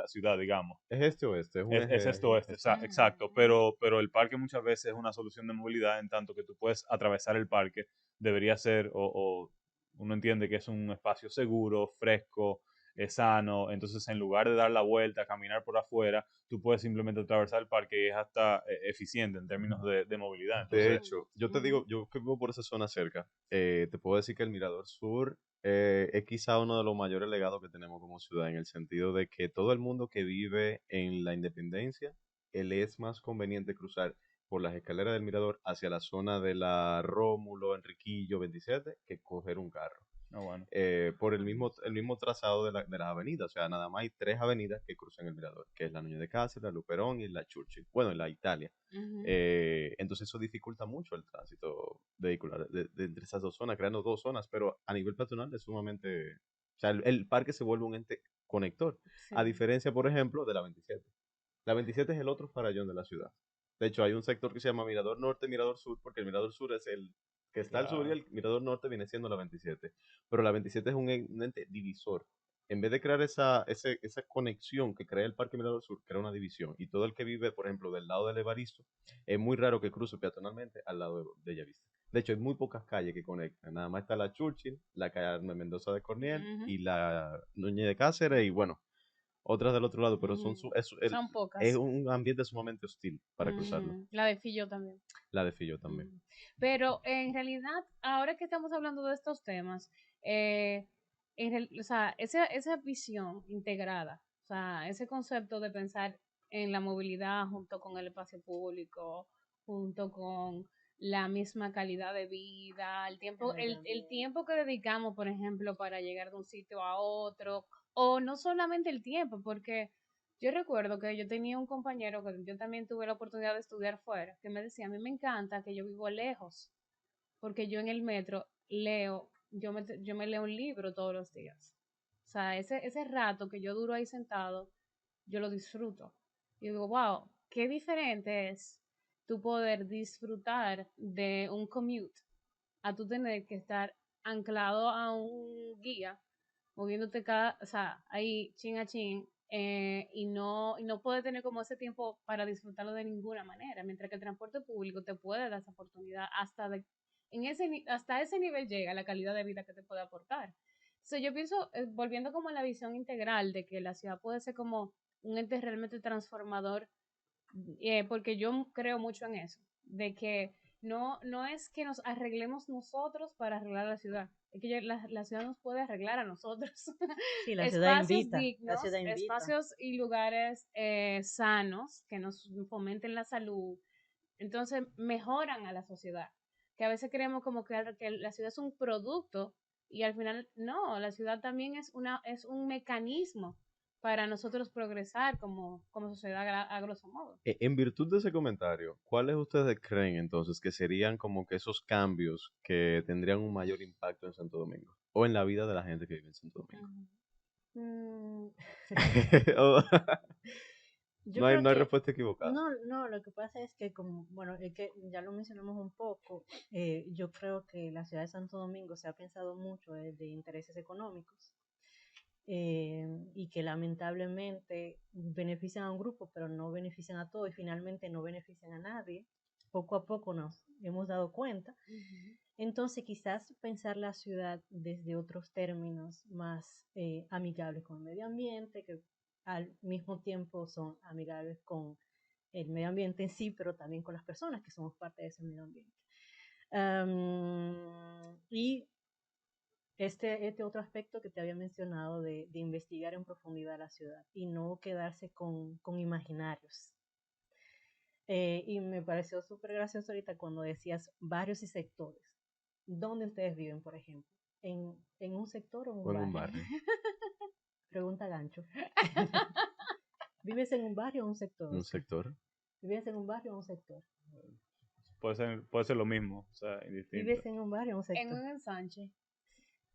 ciudad, digamos. Es este oeste, es un Es eje esto, ahí. exacto, ujú. pero el parque muchas veces es una solución de movilidad en tanto que tú puedes atravesar el parque, debería ser, o uno entiende que es un espacio seguro, fresco, sano, entonces en lugar de dar la vuelta, caminar por afuera, tú puedes simplemente atravesar el parque y es hasta eficiente en términos de movilidad. De Entonces, hecho, yo te Ujú. digo, yo que vivo por esa zona cerca, te puedo decir que el Mirador Sur es quizá uno de los mayores legados que tenemos como ciudad, en el sentido de que todo el mundo que vive en la Independencia, él es más conveniente cruzar por las escaleras del Mirador hacia la zona de la Rómulo, Enriquillo, 27, que coger un carro bueno, por el mismo trazado de las avenidas. O sea, nada más hay tres avenidas que cruzan el Mirador, que es la Núñez de Cáceres, la Luperón y la Churchill. Bueno, en la Italia. Ujú. Entonces eso dificulta mucho el tránsito vehicular entre esas dos zonas, creando dos zonas, pero a nivel peatonal es sumamente... O sea, el parque se vuelve un ente conector, a Sí. diferencia, por ejemplo, de la 27. La 27 es el otro farallón de la ciudad. De hecho, hay un sector que se llama Mirador Norte, Mirador Sur, porque el Mirador Sur es el que está al sur y claro. el Mirador Norte viene siendo la 27. Pero la 27 es un ente divisor. En vez de crear esa conexión que crea el Parque Mirador Sur, crea una división. Y todo el que vive, por ejemplo, del lado del Evaristo, es muy raro que cruce peatonalmente al lado de Bellavista. De hecho, hay muy pocas calles que conectan. Nada más está la Churchill, la calle Mendoza de Corniel Ujú. y la Núñez de Cáceres y bueno, otras del otro lado, pero Ujú. es Son pocas. es un ambiente sumamente hostil para cruzarlo. La de Fillo también. La de Fillo también. Pero en realidad, ahora que estamos hablando de estos temas, o sea, esa visión integrada, o sea, ese concepto de pensar en la movilidad junto con el espacio público, junto con la misma calidad de vida, el tiempo que dedicamos, por ejemplo, para llegar de un sitio a otro, o no solamente el tiempo, porque yo recuerdo que yo tenía un compañero que yo también tuve la oportunidad de estudiar fuera, que me decía, a mí me encanta que yo vivo lejos, porque yo en el metro leo, yo me leo un libro todos los días. O sea, ese rato que yo duro ahí sentado, yo lo disfruto. Y digo, wow, qué diferente es tu poder disfrutar de un commute a tú tener que estar anclado a un guía, moviéndote o sea, ahí chin a chin, y no puedes tener como ese tiempo para disfrutarlo de ninguna manera, mientras que el transporte público te puede dar esa oportunidad hasta ese nivel llega la calidad de vida que te puede aportar. Entonces yo pienso, volviendo como a la visión integral de que la ciudad puede ser como un ente realmente transformador, porque yo creo mucho en eso, de que no es que nos arreglemos nosotros para arreglar la ciudad, es que la ciudad nos puede arreglar a nosotros. Sí, la ciudad Espacios invita, la dignos, ciudad invita. espacios y lugares sanos que nos fomenten la salud, entonces mejoran a la sociedad. Que a veces creemos como que la ciudad es un producto y al final no, la ciudad también es un mecanismo para nosotros progresar como sociedad a grosso modo. En virtud de ese comentario, ¿cuáles ustedes creen entonces que serían como que esos cambios que tendrían un mayor impacto en Santo Domingo? O en la vida de la gente que vive en Santo Domingo. Mm, O- yo no hay, creo no hay que respuesta equivocada. no, lo que pasa es que como, bueno, es que ya lo mencionamos un poco, yo creo que la ciudad de Santo Domingo se ha pensado mucho de intereses económicos, y que lamentablemente benefician a un grupo, pero no benefician a todos y finalmente no benefician a nadie. Poco a poco nos hemos dado cuenta. Entonces quizás pensar la ciudad desde otros términos más amigables con el medio ambiente, que al mismo tiempo son amigables con el medio ambiente en sí, pero también con las personas que somos parte de ese medio ambiente. Y este otro aspecto que te había mencionado de investigar en profundidad la ciudad y no quedarse con imaginarios. Y me pareció súper gracioso ahorita cuando decías barrios y sectores. ¿Dónde ustedes viven, por ejemplo? ¿En un sector o en O un en un barrio? barrio. Pregunta gancho. ¿Vives en un barrio o un sector, Un Oscar? sector. ¿Vives en un barrio o un sector? Puede ser lo mismo, o sea, indistinto. ¿Vives en un barrio o un En sector? un ensanche.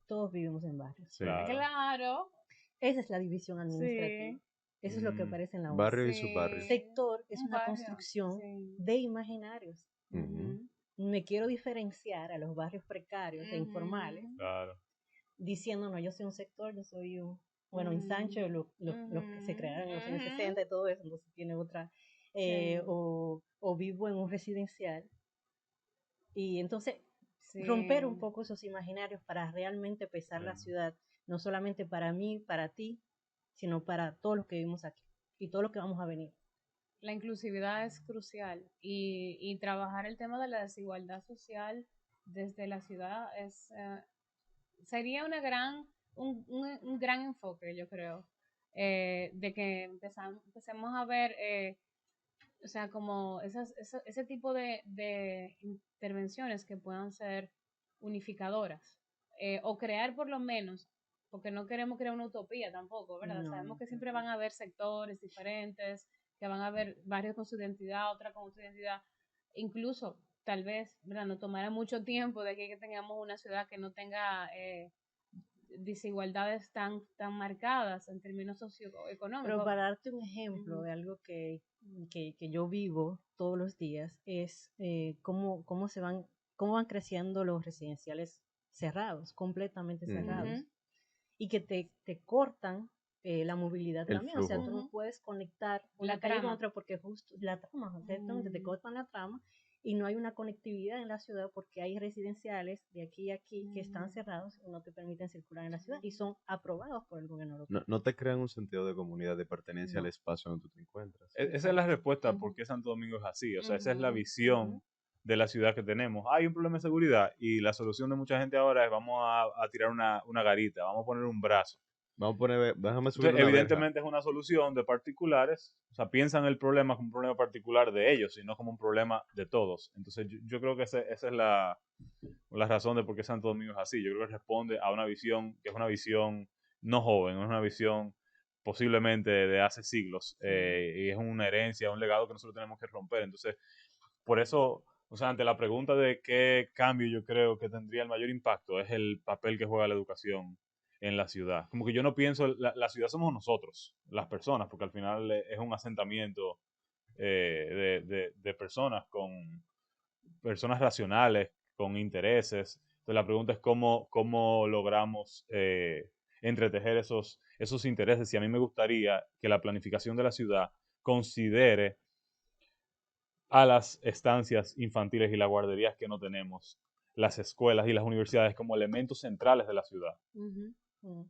Todos vivimos en barrios. Sí. Claro. Claro, Esa es la división administrativa. sí, Eso es lo que Mm, aparece en la ONU. Barrio y sí. subbarrio. Sector es Un una barrio, construcción sí. de imaginarios. Ujú. Me quiero diferenciar a los barrios precarios e informales, claro. diciendo, no, yo soy un sector, yo soy un, bueno, ensanche, los que se crearon en los años 60 y todo eso, entonces tiene otra, Sí. o vivo en un residencial. Y entonces Sí. romper un poco esos imaginarios para realmente pesar la Sí. ciudad, no solamente para mí, para ti, sino para todos los que vivimos aquí y todos los que vamos a venir. La inclusividad es crucial y trabajar el tema de la desigualdad social desde la ciudad sería un gran enfoque, yo creo, de que empecemos a ver, o sea, como ese tipo de intervenciones que puedan ser unificadoras, o crear por lo menos, porque no queremos crear una utopía tampoco, ¿verdad? No, Sabemos que siempre van tampoco. a haber sectores diferentes, que van a haber varios con su identidad, otra con su identidad, incluso tal vez, ¿verdad? Nos tomará mucho tiempo de que tengamos una ciudad que no tenga desigualdades tan marcadas en términos Pero socioeconómicos. para darte un ejemplo de algo que yo vivo todos los días, es cómo van creciendo los residenciales cerrados, completamente cerrados, Ujú. y que te cortan la movilidad El también. O sea, flujo. tú no puedes conectar La una calle con trama. otra porque justo la trama, exactamente, te cortan la trama y no hay una conectividad en la ciudad porque hay residenciales de aquí a aquí que están cerrados y no te permiten circular en la ciudad y son aprobados por el gobierno europeo. No te crean un sentido de comunidad, de pertenencia al No. espacio donde tú te encuentras. Esa es la respuesta Ujú. por qué Santo Domingo es así. O sea, esa es la Ujú, visión ujú. de la ciudad que tenemos. Hay un problema de seguridad y la solución de mucha gente ahora es vamos a tirar una garita, vamos a poner un brazo. Vamos a poner, déjame subir Entonces, una verja. evidentemente es una solución de particulares, o sea, piensan el problema como un problema particular de ellos y no como un problema de todos. Entonces, yo creo que esa es la razón de por qué Santo Domingo es así. Yo creo que responde a una visión que es una visión no joven, es una visión posiblemente de hace siglos y es una herencia, un legado que nosotros tenemos que romper. Entonces, por eso, o sea, ante la pregunta de qué cambio yo creo que tendría el mayor impacto, es el papel que juega la educación en la ciudad. Como que yo no pienso, la ciudad somos nosotros, las personas, porque al final es un asentamiento de personas con personas racionales, con intereses. Entonces la pregunta es cómo logramos entretejer esos intereses. Y a mí me gustaría que la planificación de la ciudad considere a las estancias infantiles y las guarderías que no tenemos, las escuelas y las universidades como elementos centrales de la ciudad. ujú, Mm,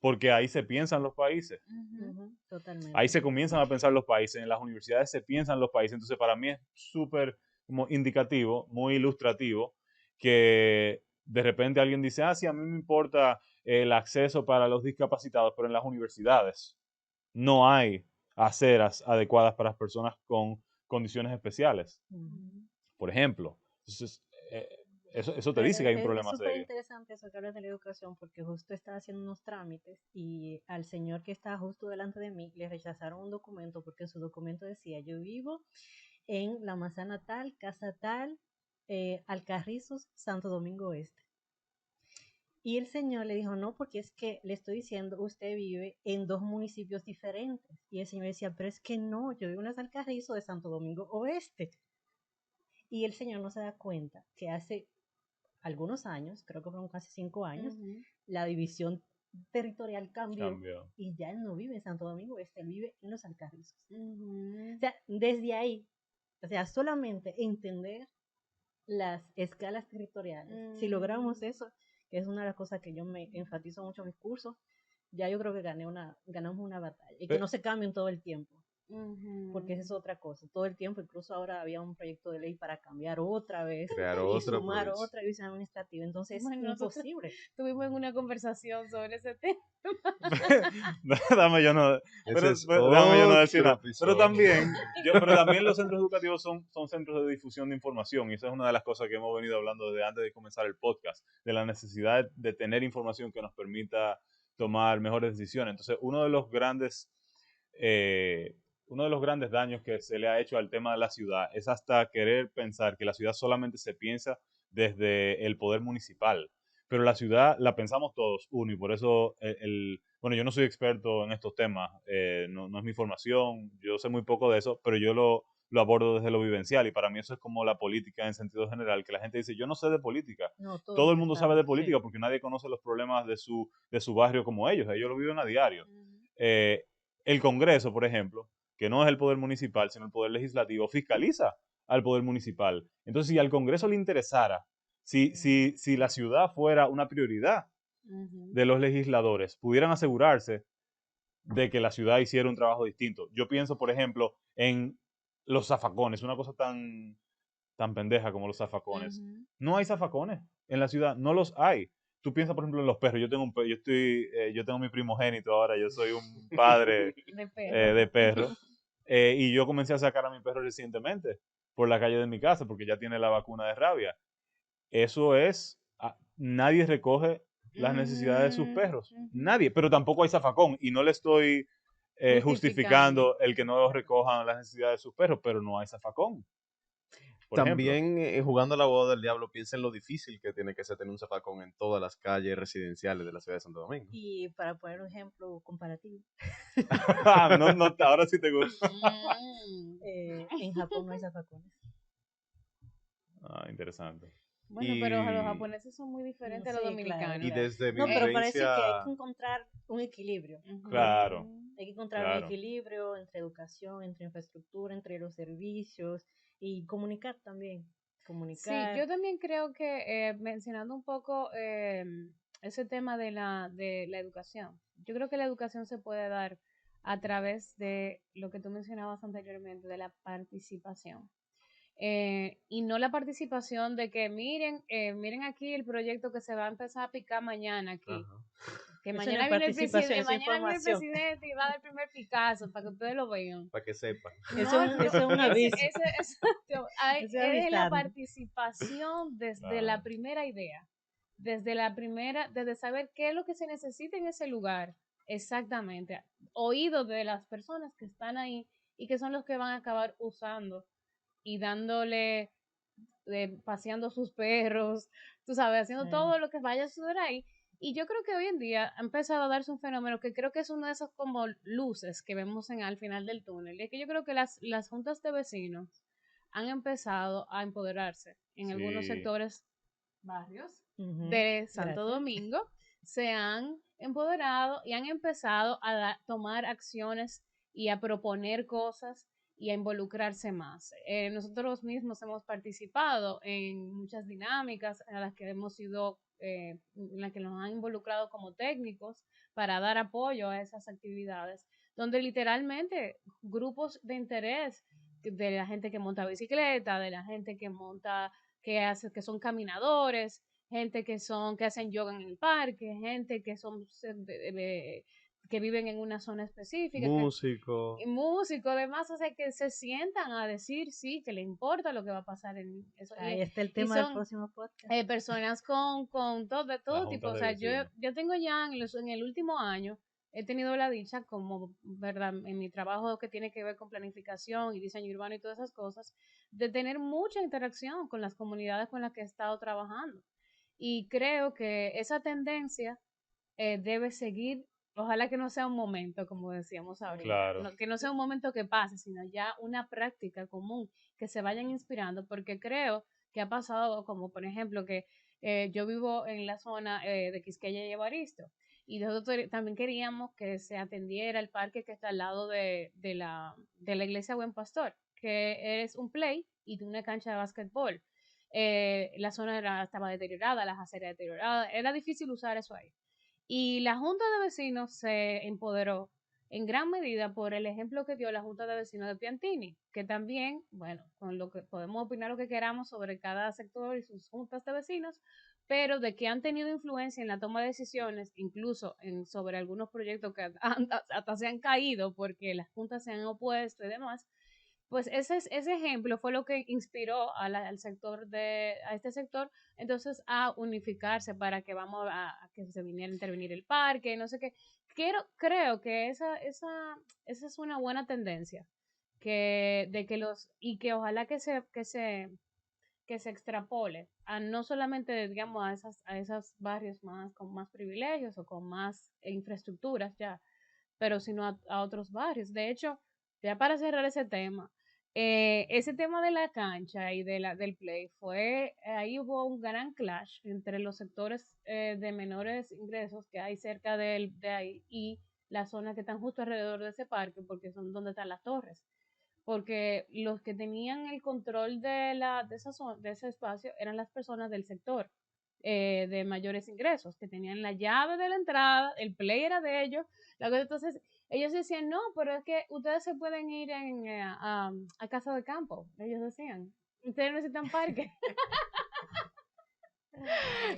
Porque ahí se piensan los países, ujú. ujú, totalmente. ahí se comienzan a pensar los países, en las universidades se piensan los países. Entonces para mí es súper como indicativo, muy ilustrativo, que de repente alguien dice, sí, a mí me importa el acceso para los discapacitados, pero en las universidades no hay aceras adecuadas para las personas con condiciones especiales, Ujú. por ejemplo. Entonces, eh, eso te Pero dice que hay un es problema súper serio. interesante eso que hablas de la educación porque justo estaba haciendo unos trámites y al señor que estaba justo delante de mí le rechazaron un documento porque en su documento decía yo vivo en la manzana tal, casa tal, Alcarrizos, Santo Domingo Este. Y el señor le dijo, no, porque es que le estoy diciendo, usted vive en dos municipios diferentes. Y el señor decía, pero es que no, yo vivo en las Alcarrizos de Santo Domingo Oeste. Y el señor no se da cuenta que hace algunos años, creo que fueron casi 5 años, Ujú. la división territorial cambió Cambió. y ya él no vive en Santo Domingo Este, él vive en los Alcarrizos. Ujú. O sea, desde ahí, o sea, solamente entender las escalas territoriales, si logramos eso, que es una de las cosas que yo me enfatizo mucho en mis cursos, ya yo creo que ganamos una batalla y que no se cambien todo el tiempo. Porque esa es otra cosa. Todo el tiempo, incluso ahora había un proyecto de ley para cambiar otra vez Crear y otra sumar provincia. otra división administrativa. Entonces es Bueno, nosotros imposible. tuvimos una conversación sobre ese tema. Dame yo no, Ese es déjame yo no decir otro nada. Pero episodio. también los centros educativos son centros de difusión de información y esa es una de las cosas que hemos venido hablando desde antes de comenzar el podcast, de la necesidad de tener información que nos permita tomar mejores decisiones. Entonces, uno de los grandes daños que se le ha hecho al tema de la ciudad es hasta querer pensar que la ciudad solamente se piensa desde el poder municipal. Pero la ciudad la pensamos todos, uno, y por eso bueno, yo no soy experto en estos temas, no es mi formación, yo sé muy poco de eso, pero yo lo abordo desde lo vivencial y para mí eso es como la política en sentido general, que la gente dice, yo no sé de política. No, todo Todo el el mundo mundo sabe de sabe, política sí. porque nadie conoce los problemas de su barrio como ellos lo viven a diario. El Congreso, por ejemplo, que no es el poder municipal, sino el poder legislativo, fiscaliza al poder municipal. Entonces, si al Congreso le interesara, si la ciudad fuera una prioridad Ujú. de los legisladores, pudieran asegurarse de que la ciudad hiciera un trabajo distinto. Yo pienso, por ejemplo, en los zafacones, una cosa tan pendeja como los zafacones. Ujú. No hay zafacones en la ciudad, no los hay. Tú piensas, por ejemplo, en los perros. Yo tengo mi primogénito ahora, yo soy un padre De perro. de perro. Y yo comencé a sacar a mi perro recientemente por la calle de mi casa porque ya tiene la vacuna de rabia. Eso es, nadie recoge las necesidades de sus perros. Ujú. Nadie, pero tampoco hay zafacón. Y no le estoy Justificando. justificando el que no recojan las necesidades de sus perros, pero no hay zafacón, por ejemplo. También jugando a la boda del diablo, piensa en lo difícil que tiene que ser tener un zafacón en todas las calles residenciales de la ciudad de Santo Domingo. Y para poner un ejemplo comparativo, No, ahora sí te gusta. Mm. en Japón no hay zafacones. Interesante. Bueno, pero los Y, japoneses son muy diferentes a los Sí, claro, dominicanos. y claro. desde mi No, pero parece que hay vivencia, que encontrar un equilibrio. Ujú. Claro, Hay que encontrar un claro. equilibrio entre educación, entre infraestructura, entre los servicios y comunicar también. Sí, Comunicar. yo también creo que mencionando un poco ese tema de la educación, yo creo que la educación se puede dar a través de lo que tú mencionabas anteriormente, de la participación. Y no la participación de que miren aquí el proyecto que se va a empezar a picar mañana aquí. ajá, Que Eso no es mañana viene el participación, presidente, eso es mañana viene el información. presidente y va a dar el primer Picasso para que ustedes lo vean. para que sepan. Eso, No, eso es un aviso. exacto, Eso es es la avisando. participación desde la Claro. primera idea, desde saber qué es lo que se necesita en ese lugar, exactamente, oído de las personas que están ahí y que son los que van a acabar usando y dándole, paseando sus perros, tú sabes, haciendo Sí. todo lo que vaya a suceder ahí. Y yo creo que hoy en día ha empezado a darse un fenómeno que creo que es uno de esos como luces que vemos al final del túnel. Y es que yo creo que las juntas de vecinos han empezado a empoderarse en algunos Sí, sectores, barrios Ujú. de Santo Gracias. Domingo, se han empoderado y han empezado a tomar acciones y a proponer cosas y a involucrarse más. Nosotros mismos hemos participado en muchas dinámicas a las que hemos sido, en las que nos han involucrado como técnicos para dar apoyo a esas actividades, donde literalmente grupos de interés de la gente que monta bicicleta, de la gente que monta, que son caminadores, gente que hacen yoga en el parque, gente que son que viven en una zona específica, Músico. y músicos, además, o sea, que se sientan a decir sí, que le importa lo que va a pasar en eso. Ahí está el Y tema del son próximo podcast. personas con todo, de las todo tipo. juntas O de sea, vecinos. yo tengo ya en el último año, he tenido la dicha, como, ¿verdad? En mi trabajo que tiene que ver con planificación y diseño urbano y todas esas cosas, de tener mucha interacción con las comunidades con las que he estado trabajando. Y creo que esa tendencia debe seguir. Ojalá que no sea un momento, como decíamos ahorita, Claro. que no sea un momento que pase, sino ya una práctica común, que se vayan inspirando, porque creo que ha pasado, como por ejemplo, que yo vivo en la zona de Quisqueya y Evaristo, y nosotros también queríamos que se atendiera el parque que está al lado de la iglesia Buen Pastor, que es un play y una cancha de básquetbol. La zona estaba deteriorada, las aceras deterioradas, era difícil usar eso ahí. Y la Junta de Vecinos se empoderó en gran medida por el ejemplo que dio la Junta de Vecinos de Piantini, que también, bueno, con lo que podemos opinar lo que queramos sobre cada sector y sus juntas de vecinos, pero de que han tenido influencia en la toma de decisiones, incluso sobre algunos proyectos que hasta se han caído porque las juntas se han opuesto y demás, pues ese ejemplo fue lo que inspiró al sector a este sector entonces a unificarse para que vamos a que se viniera a intervenir el parque, no sé qué. Creo que esa es una buena tendencia de que y que ojalá que se extrapole a no solamente, digamos, a esos barrios más con más privilegios o con más infraestructuras ya, pero sino a otros barrios. De hecho, ya para cerrar ese tema de la cancha y del play ahí hubo un gran clash entre los sectores de menores ingresos que hay cerca de ahí y la zona que están justo alrededor de ese parque, porque son donde están las torres, porque los que tenían el control de esa zona, de ese espacio eran las personas del sector de mayores ingresos, que tenían la llave de la entrada, el play era de ellos, entonces ellos decían, no, pero es que ustedes se pueden ir a casa de campo, ellos decían, ustedes necesitan parque.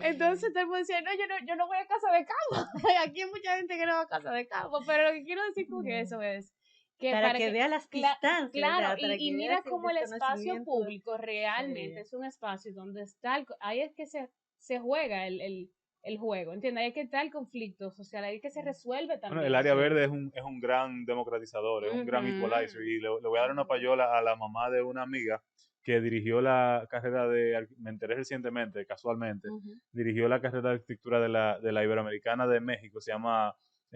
Entonces todo el mundo decía, no, yo no voy a casa de campo. Aquí hay mucha gente que no va a casa de campo, pero lo que quiero decir con eso es que Para que vea las distancias, claro, para y que mira veas el cómo el espacio desconocimiento. público realmente es un espacio donde está, ahí es que se juega el juego, ¿entiendes? Ahí es que está el conflicto social, ahí es que se resuelve Bueno, también el área eso. verde es un gran democratizador, es un gran equalizer. Ujú. Y le voy a dar una payola a la mamá de una amiga que dirigió la carrera me enteré recientemente, casualmente, Ujú. dirigió la carrera de arquitectura de la Iberoamericana de México, se llama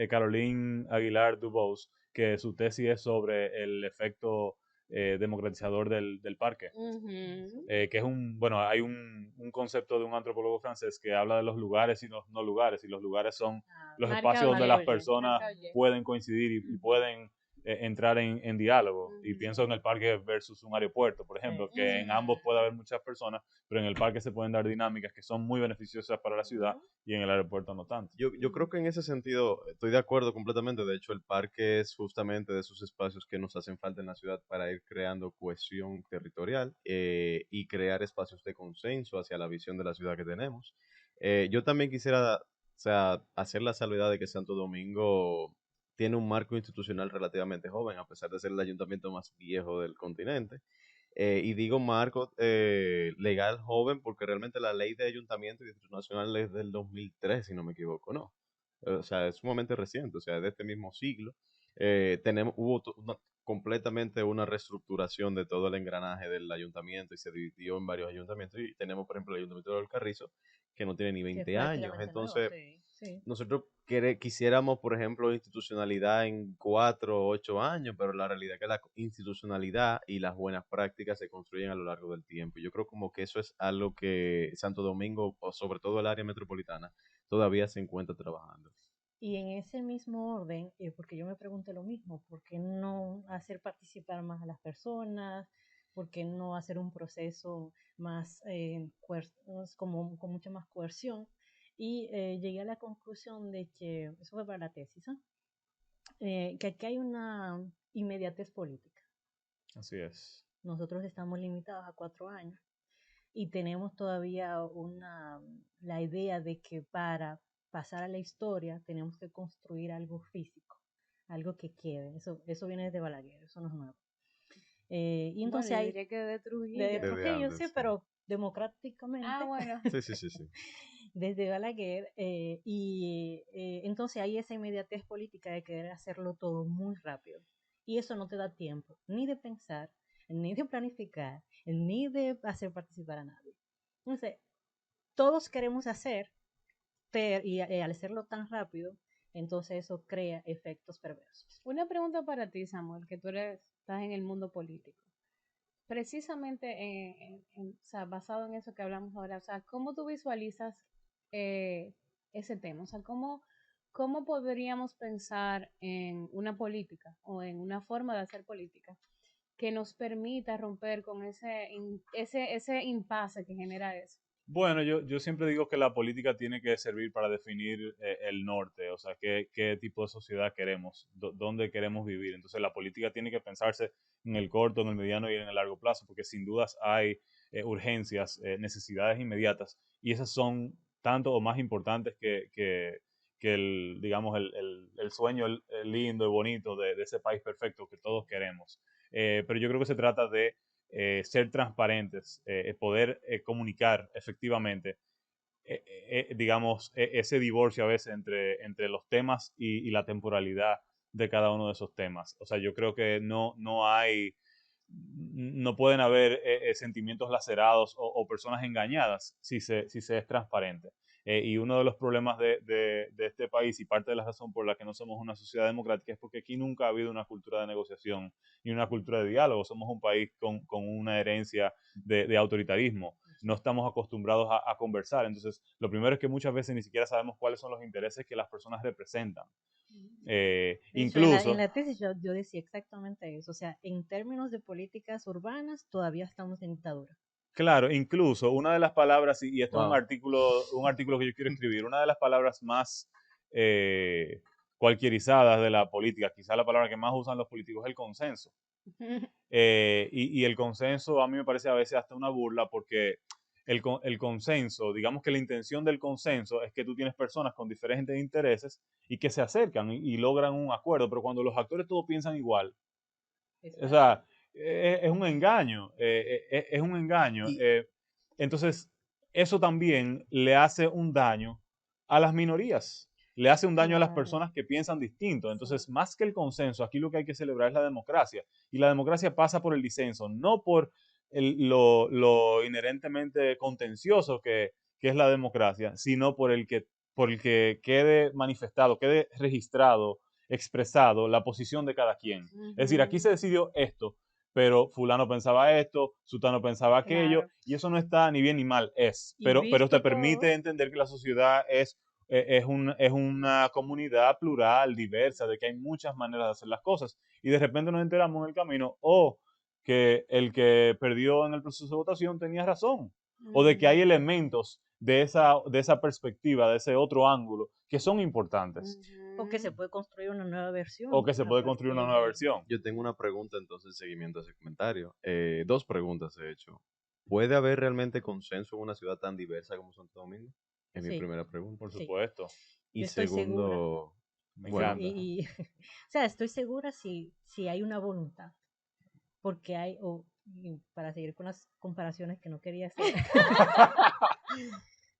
Caroline Aguilar Dubose, que su tesis es sobre el efecto democratizador del parque. Ujú. Que es bueno, hay un concepto de un antropólogo francés que habla de los lugares y los no lugares, y los lugares son los Marca espacios donde oye, las personas marca oye. pueden coincidir y pueden entrar en diálogo. Y pienso en el parque versus un aeropuerto, por ejemplo, que en ambos puede haber muchas personas, pero en el parque se pueden dar dinámicas que son muy beneficiosas para la ciudad y en el aeropuerto no tanto. Yo creo que en ese sentido estoy de acuerdo completamente. De hecho, el parque es justamente de esos espacios que nos hacen falta en la ciudad para ir creando cohesión territorial y crear espacios de consenso hacia la visión de la ciudad que tenemos. Yo también quisiera, o sea, hacer la salvedad de que Santo Domingo tiene un marco institucional relativamente joven, a pesar de ser el ayuntamiento más viejo del continente. Y digo marco legal joven porque realmente la ley de ayuntamiento y distrito nacional es del 2003, si no me equivoco, ¿no? O sea, es sumamente reciente, o sea, de este mismo siglo. Completamente una reestructuración de todo el engranaje del ayuntamiento y se dividió en varios ayuntamientos. Y tenemos, por ejemplo, el ayuntamiento del Carrizo, que no tiene ni Que es 20 años. prácticamente nuevo, Entonces, sí. Sí. nosotros quisiéramos, por ejemplo, institucionalidad en 4 o 8 años, pero la realidad es que la institucionalidad y las buenas prácticas se construyen a lo largo del tiempo. Yo creo como que eso es algo que Santo Domingo, o sobre todo el área metropolitana, todavía se encuentra trabajando. Y en ese mismo orden, porque yo me pregunté lo mismo, ¿por qué no hacer participar más a las personas? ¿Por qué no hacer un proceso más, como, con mucha más coerción? Y llegué a la conclusión de que, eso fue para la tesis, ¿no? Que aquí hay una inmediatez política. Así es. Nosotros estamos limitados a 4 años y tenemos todavía la idea de que para pasar a la historia tenemos que construir algo físico, algo que quede. Eso viene desde Balaguer, eso no es nuevo. Y entonces Bueno, yo hay diría que de Trujillo. de Desde Trujillo, antes, sí, sí. pero democráticamente, Ah, bueno. Sí, sí, sí, sí. desde Balaguer, y entonces hay esa inmediatez política de querer hacerlo todo muy rápido. Y eso no te da tiempo ni de pensar, ni de planificar, ni de hacer participar a nadie. Entonces, todos queremos hacer, y al hacerlo tan rápido, entonces eso crea efectos perversos. Una pregunta para ti, Samuel, que estás en el mundo político. Precisamente, o sea, basado en eso que hablamos ahora, o sea, ¿cómo tú visualizas ese tema? O sea, ¿cómo podríamos pensar en una política o en una forma de hacer política que nos permita romper con ese impasse que genera eso? Bueno, yo siempre digo que la política tiene que servir para definir el norte, o sea, qué tipo de sociedad queremos, dónde queremos vivir. Entonces, la política tiene que pensarse en el corto, en el mediano y en el largo plazo, porque sin dudas hay urgencias, necesidades inmediatas, y esas son tanto o más importantes que digamos, el sueño el lindo y bonito de ese país perfecto que todos queremos. Pero yo creo que se trata de ser transparentes, poder comunicar efectivamente, digamos, ese divorcio a veces entre los temas y la temporalidad de cada uno de esos temas. O sea, yo creo que no pueden haber sentimientos lacerados o personas engañadas si se es transparente. Y uno de los problemas de este país y parte de la razón por la que no somos una sociedad democrática es porque aquí nunca ha habido una cultura de negociación ni una cultura de diálogo. Somos un país con una herencia de autoritarismo. No estamos acostumbrados a conversar. Entonces, lo primero es que muchas veces ni siquiera sabemos cuáles son los intereses que las personas representan. De hecho, en Incluso, la tesis yo decía exactamente eso. O sea, en términos de políticas urbanas, todavía estamos en dictadura. claro, incluso una de las palabras, y esto es Wow. un artículo que yo quiero escribir, una de las palabras más cualquierizadas de la política, quizá la palabra que más usan los políticos es el consenso. Y el consenso a mí me parece a veces hasta una burla porque el consenso, digamos que la intención del consenso es que tú tienes personas con diferentes intereses y que se acercan y logran un acuerdo, pero cuando los actores todos piensan igual, o sea, es un engaño, es un engaño. Y Entonces, eso también le hace un daño a las minorías, le hace un daño a las Claro. personas que piensan distinto. Entonces, más que el consenso, aquí lo que hay que celebrar es la democracia. Y la democracia pasa por el disenso, no por lo inherentemente contencioso que es la democracia, sino por el que quede manifestado, quede registrado, expresado la posición de cada quien. Es decir, aquí se decidió esto, pero fulano pensaba esto, sutano pensaba aquello, Claro. y eso no está ni bien ni mal, Y pero visto te todo, permite entender que la sociedad es una comunidad plural, diversa, de que hay muchas maneras de hacer las cosas, y de repente nos enteramos en el camino, o que el que perdió en el proceso de votación tenía razón, o de que hay elementos de esa perspectiva, de ese otro ángulo, que son importantes, o que se Ujú. puede construir una nueva o versión que se a puede construir partir una nueva de... versión. Yo tengo una pregunta entonces en seguimiento a ese comentario. Dos preguntas, de hecho. ¿Puede haber realmente consenso en una ciudad tan diversa como Santo Domingo? Es mi Sí, primera pregunta. Por sí, supuesto, Y yo estoy segura. segundo, me Sí, bueno, encanta. o sea, estoy segura si hay una voluntad, porque hay, y para seguir con las comparaciones que no quería hacer,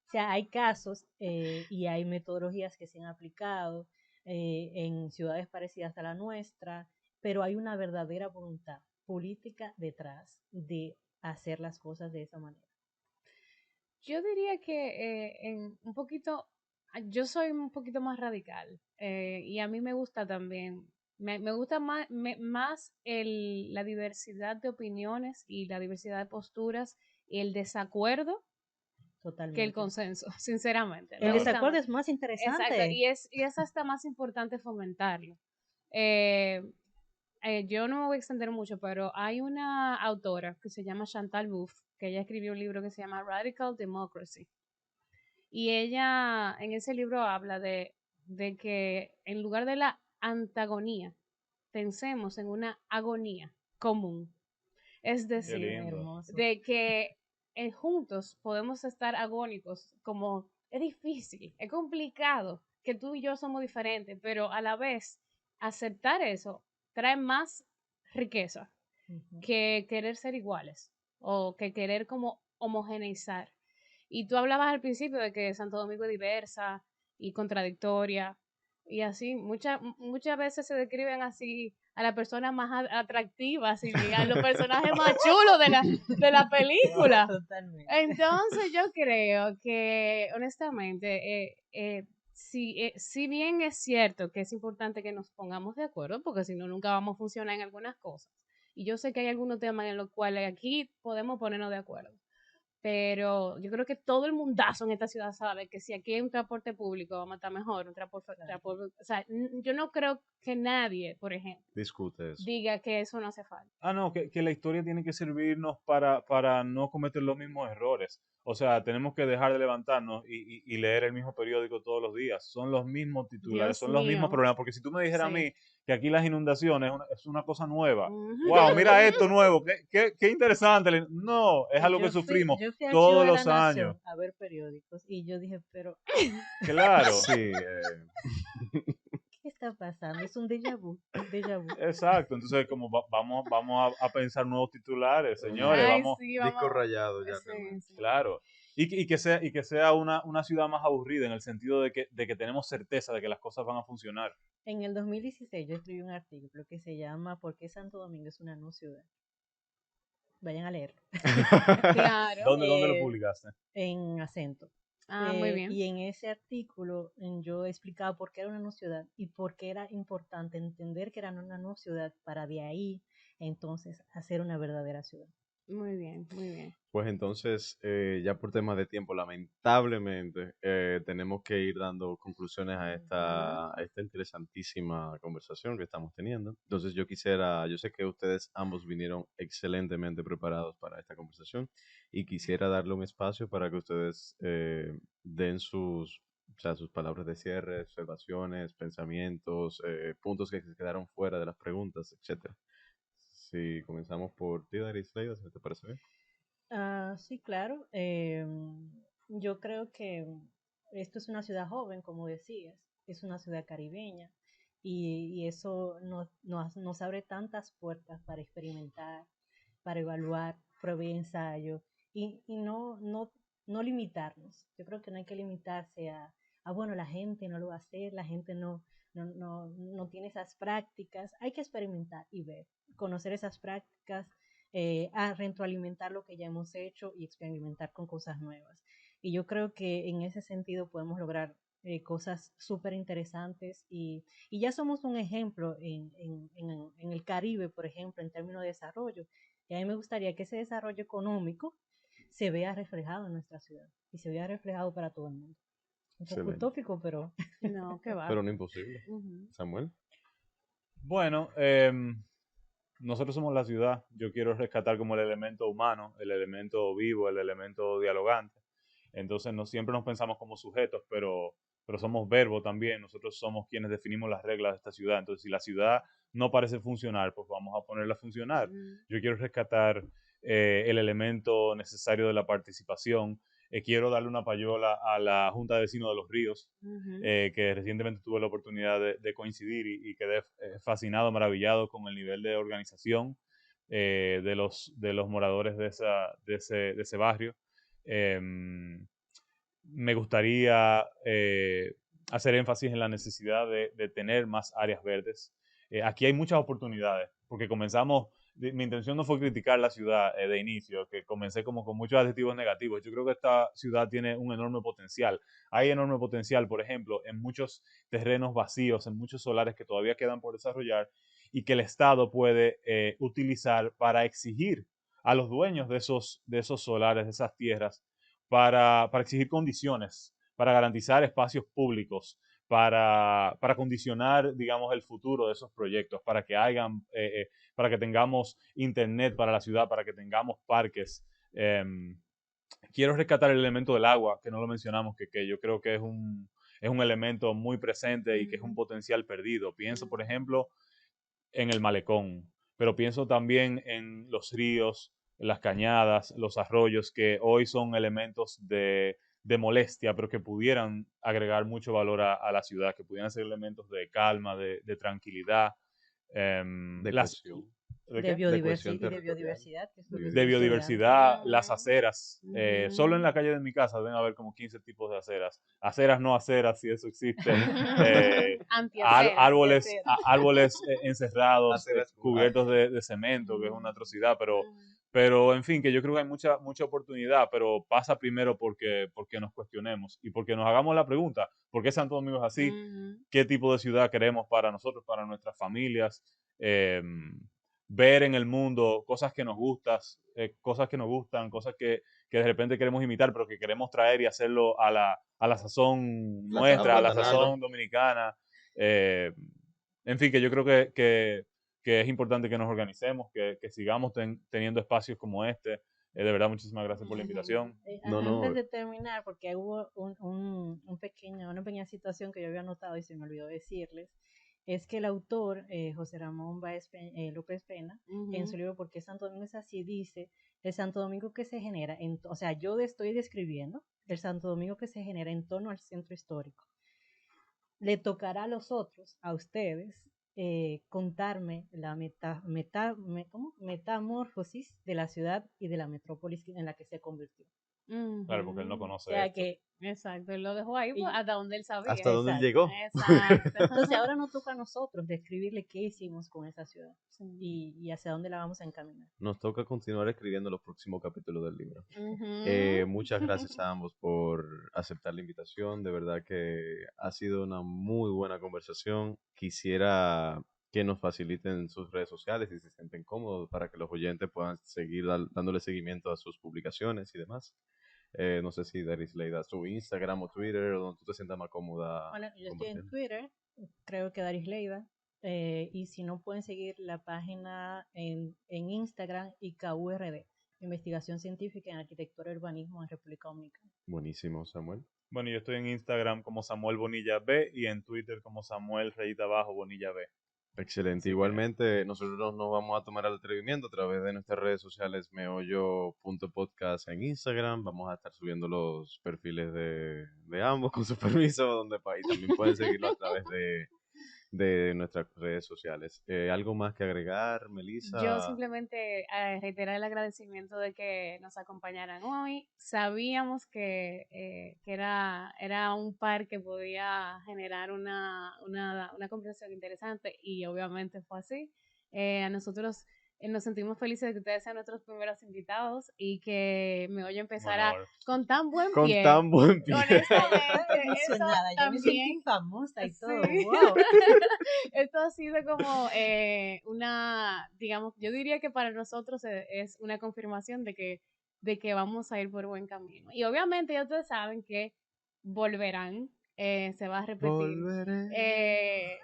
o sea, hay casos y hay metodologías que se han aplicado en ciudades parecidas a la nuestra, pero hay una verdadera voluntad política detrás de hacer las cosas de esa manera. Yo diría que un poquito, yo soy un poquito más radical y a mí me gusta también, me gusta más la diversidad de opiniones y la diversidad de posturas y el desacuerdo que el Totalmente. consenso, sinceramente. El Me gusta desacuerdo más. es más Exacto, interesante. y es hasta más importante fomentarlo. Eh, yo no me voy a extender mucho, pero hay una autora que se llama Chantal Mouffe, que ella escribió un libro que se llama Radical Democracy. Y ella en ese libro habla de que en lugar de la antagonía, pensemos en una agonía común. Es Qué Sí, decir, lindo. hermoso. de que juntos podemos estar agónicos, como es difícil, es complicado, que tú y yo somos diferentes, pero a la vez aceptar eso trae más riqueza Ujú. que querer ser iguales o que querer como homogeneizar. Y tú hablabas al principio de que Santo Domingo es diversa y contradictoria y así, muchas veces se describen así a la persona más atractiva, así, a los personajes más chulos de la película. Totalmente. Entonces yo creo que honestamente, si bien es cierto que es importante que nos pongamos de acuerdo, porque si no nunca vamos a funcionar en algunas cosas, y yo sé que hay algunos temas en los cuales aquí podemos ponernos de acuerdo, pero yo creo que todo el mundazo en esta ciudad sabe que si aquí hay un transporte público, vamos a estar mejor, Claro. o sea, yo no creo que nadie, por ejemplo, discute eso. diga que eso no hace falta. Ah, no, que la historia tiene que servirnos para no cometer los mismos errores. O sea, tenemos que dejar de levantarnos y leer el mismo periódico todos los días. Son los mismos titulares, Dios son los mismos mío, problemas. Porque si tú me dijeras a sí. mí que aquí las inundaciones es una cosa nueva, wow, Ujú. mira esto nuevo, qué interesante. No, es algo que sufrimos Yo fui a todos Archivo de la los años. Nación a ver periódicos y yo dije, pero Claro, Sí, ¿qué está pasando? Es un déjà vu, déjà vu. exacto. Entonces, como vamos a pensar nuevos titulares, señores, Ay, vamos. sí, disco vamos. rayado ya Sí, realmente. sí. Claro. Y que sea una ciudad más aburrida en el sentido de que tenemos certeza de que las cosas van a funcionar. En el 2016 yo escribí un artículo que se llama ¿Por qué Santo Domingo es una no ciudad? Vayan a leerlo. Claro. Dónde lo Eh, publicaste? en acento. Ah, muy Y bien. en ese artículo yo explicaba por qué era una no ciudad y por qué era importante entender que era una no ciudad para de ahí entonces hacer una verdadera ciudad. Muy bien, muy bien. Pues entonces, ya por temas de tiempo, lamentablemente, tenemos que ir dando conclusiones a esta interesantísima conversación que estamos teniendo. Entonces yo sé que ustedes ambos vinieron excelentemente preparados para esta conversación y quisiera darle un espacio para que ustedes den o sea, sus palabras de cierre, observaciones, pensamientos, puntos que se quedaron fuera de las preguntas, etcétera. Si comenzamos por ti, Daris Leiva, ¿si te parece bien? Sí, claro. Yo creo que esto es una ciudad joven, como decías, es una ciudad caribeña y eso nos abre tantas puertas para experimentar, para evaluar, prueba y ensayo y no limitarnos. Yo creo que no hay que limitarse bueno, la gente no lo va a hacer, la gente no tiene esas prácticas. Hay que experimentar y ver, conocer esas prácticas, a retroalimentar lo que ya hemos hecho y experimentar con cosas nuevas. Y yo creo que en ese sentido podemos lograr cosas súper interesantes y ya somos un ejemplo en el Caribe, por ejemplo, en términos de desarrollo. Y a mí me gustaría que ese desarrollo económico se vea reflejado en nuestra ciudad y se vea reflejado para todo el mundo. Un poco Excelente. utópico, pero No, qué va. Pero no imposible. Ujú. Samuel. Bueno, nosotros somos la ciudad. Yo quiero rescatar como el elemento humano, el elemento vivo, el elemento dialogante. Entonces no siempre nos pensamos como sujetos, pero somos verbo también. Nosotros somos quienes definimos las reglas de esta ciudad. Entonces, si la ciudad no parece funcionar, pues vamos a ponerla a funcionar. Ujú. Yo quiero rescatar el elemento necesario de la participación. Quiero darle una payola a la Junta de Vecinos de los Ríos, Ujú. que recientemente tuve la oportunidad de coincidir y quedé fascinado, maravillado con el nivel de organización de los moradores de ese barrio. Me gustaría hacer énfasis en la necesidad de tener más áreas verdes. Aquí hay muchas oportunidades, porque comenzamos, mi intención no fue criticar la ciudad de inicio, que comencé como con muchos adjetivos negativos. Yo creo que esta ciudad tiene un enorme potencial. Hay enorme potencial, por ejemplo, en muchos terrenos vacíos, en muchos solares que todavía quedan por desarrollar y que el Estado puede utilizar para exigir a los dueños de esos solares, de esas tierras, para exigir condiciones, para garantizar espacios públicos, para condicionar, digamos, el futuro de esos proyectos, para que tengamos internet para la ciudad, para que tengamos parques. Quiero rescatar el elemento del agua, que no lo mencionamos, que yo creo que es un elemento muy presente y que es un potencial perdido. Pienso, por ejemplo, en el malecón, pero pienso también en los ríos, las cañadas, los arroyos, que hoy son elementos de molestia, pero que pudieran agregar mucho valor a la ciudad, que pudieran ser elementos de calma, de tranquilidad. De Las, cohesión. ¿De de qué? De cohesión biodiversidad y de territorial. biodiversidad, que es lo que De tú Biodiversidad. decías antes. biodiversidad, las aceras. Solo en Ujú. la calle de mi casa deben haber como 15 tipos de aceras. Aceras, no aceras, si eso existe. Antiacera, Árboles, antiacera. árboles encerrados, Aceras con A. cubiertos de cemento, que es una atrocidad, Ujú. pero en fin, que yo creo que hay mucha oportunidad, pero pasa primero porque nos cuestionemos y porque nos hagamos la pregunta, ¿por qué Santo Domingo es así? Ujú. ¿Qué tipo de ciudad queremos para nosotros, para nuestras familias? Eh, Ver en el mundo cosas que nos gustan, cosas que de repente queremos imitar, pero que queremos traer y hacerlo a la sazón La nuestra, a sazón la nana. sazón dominicana. Eh, en fin, que yo creo que es importante que nos organicemos, que sigamos teniendo espacios como este. De verdad, muchísimas gracias por la invitación. No, Antes no. de terminar, porque hubo una pequeña situación que yo había notado y se me olvidó decirles, es que el autor, José Ramón López Pena, en su Ujú. libro ¿Por qué Santo Domingo es así? Dice, el Santo Domingo que se genera, o sea, yo estoy describiendo el Santo Domingo que se genera en torno al centro histórico. Le tocará a los otros, a ustedes, contarme la ¿cómo? Metamorfosis de la ciudad y de la metrópolis en la que se convirtió. Claro, porque él no Ujú. O conoce sea esto. que, Exacto, él lo dejó ahí pues, y- hasta donde él sabía. Hasta dónde él exacto. llegó. Exacto. Entonces ahora nos toca a nosotros describirle qué hicimos con esa ciudad Sí. y hacia dónde la vamos a encaminar. Nos toca continuar escribiendo los próximos capítulos del libro. Ujú. Muchas gracias a ambos por aceptar la invitación. De verdad que ha sido una muy buena conversación. Quisiera que nos faciliten sus redes sociales y se sienten cómodos para que los oyentes puedan seguir dándole seguimiento a sus publicaciones y demás. No sé si Daris le da su Instagram o Twitter o donde tú te sientas más cómoda Bueno, yo estoy en compartiendo. Twitter, creo que Daris Leiva, y si no pueden seguir la página en Instagram IKURD, Investigación Científica en Arquitectura y Urbanismo en República Dominicana. Buenísimo, Samuel. Bueno, yo estoy en Instagram como Samuel Bonilla B y en Twitter como Samuel Rayita Abajo Bonilla B. Excelente. Así que Igualmente, nosotros nos vamos a tomar el atrevimiento a través de nuestras redes sociales meollo.podcast en Instagram. Vamos a estar subiendo los perfiles de ambos con su permiso, y también pueden seguirlo a través de nuestras redes sociales. ¿Algo más que agregar, Yo Melissa? simplemente reiterar el agradecimiento de que nos acompañaran hoy. Sabíamos que era un par que podía generar una conversación interesante y obviamente fue así. A nosotros Nos sentimos felices de que ustedes sean nuestros primeros invitados y que Me Oye Un empezara honor. con tan buen Con pie. tan buen pie. Honestamente, eso Emocionada, yo me sentí también, famosa y todo, sí. wow. Esto ha sido como digamos, yo diría que para nosotros es una confirmación de que vamos a ir por buen camino. Y obviamente ya ustedes saben que volverán, se va a repetir. Volveré.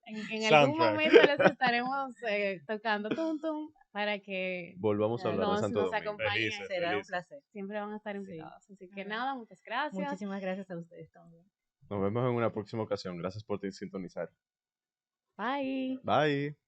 En algún Soundtrack. momento les estaremos tocando tum tum para que Volvamos a hablar de Santo nos Domingo. acompañen. Felices, Será un felices. placer. Siempre van a estar Sí. invitados. Así que Ajá. nada, muchas gracias. Muchísimas gracias a ustedes también. Nos vemos en una próxima ocasión. Gracias por sintonizar. Bye. Bye.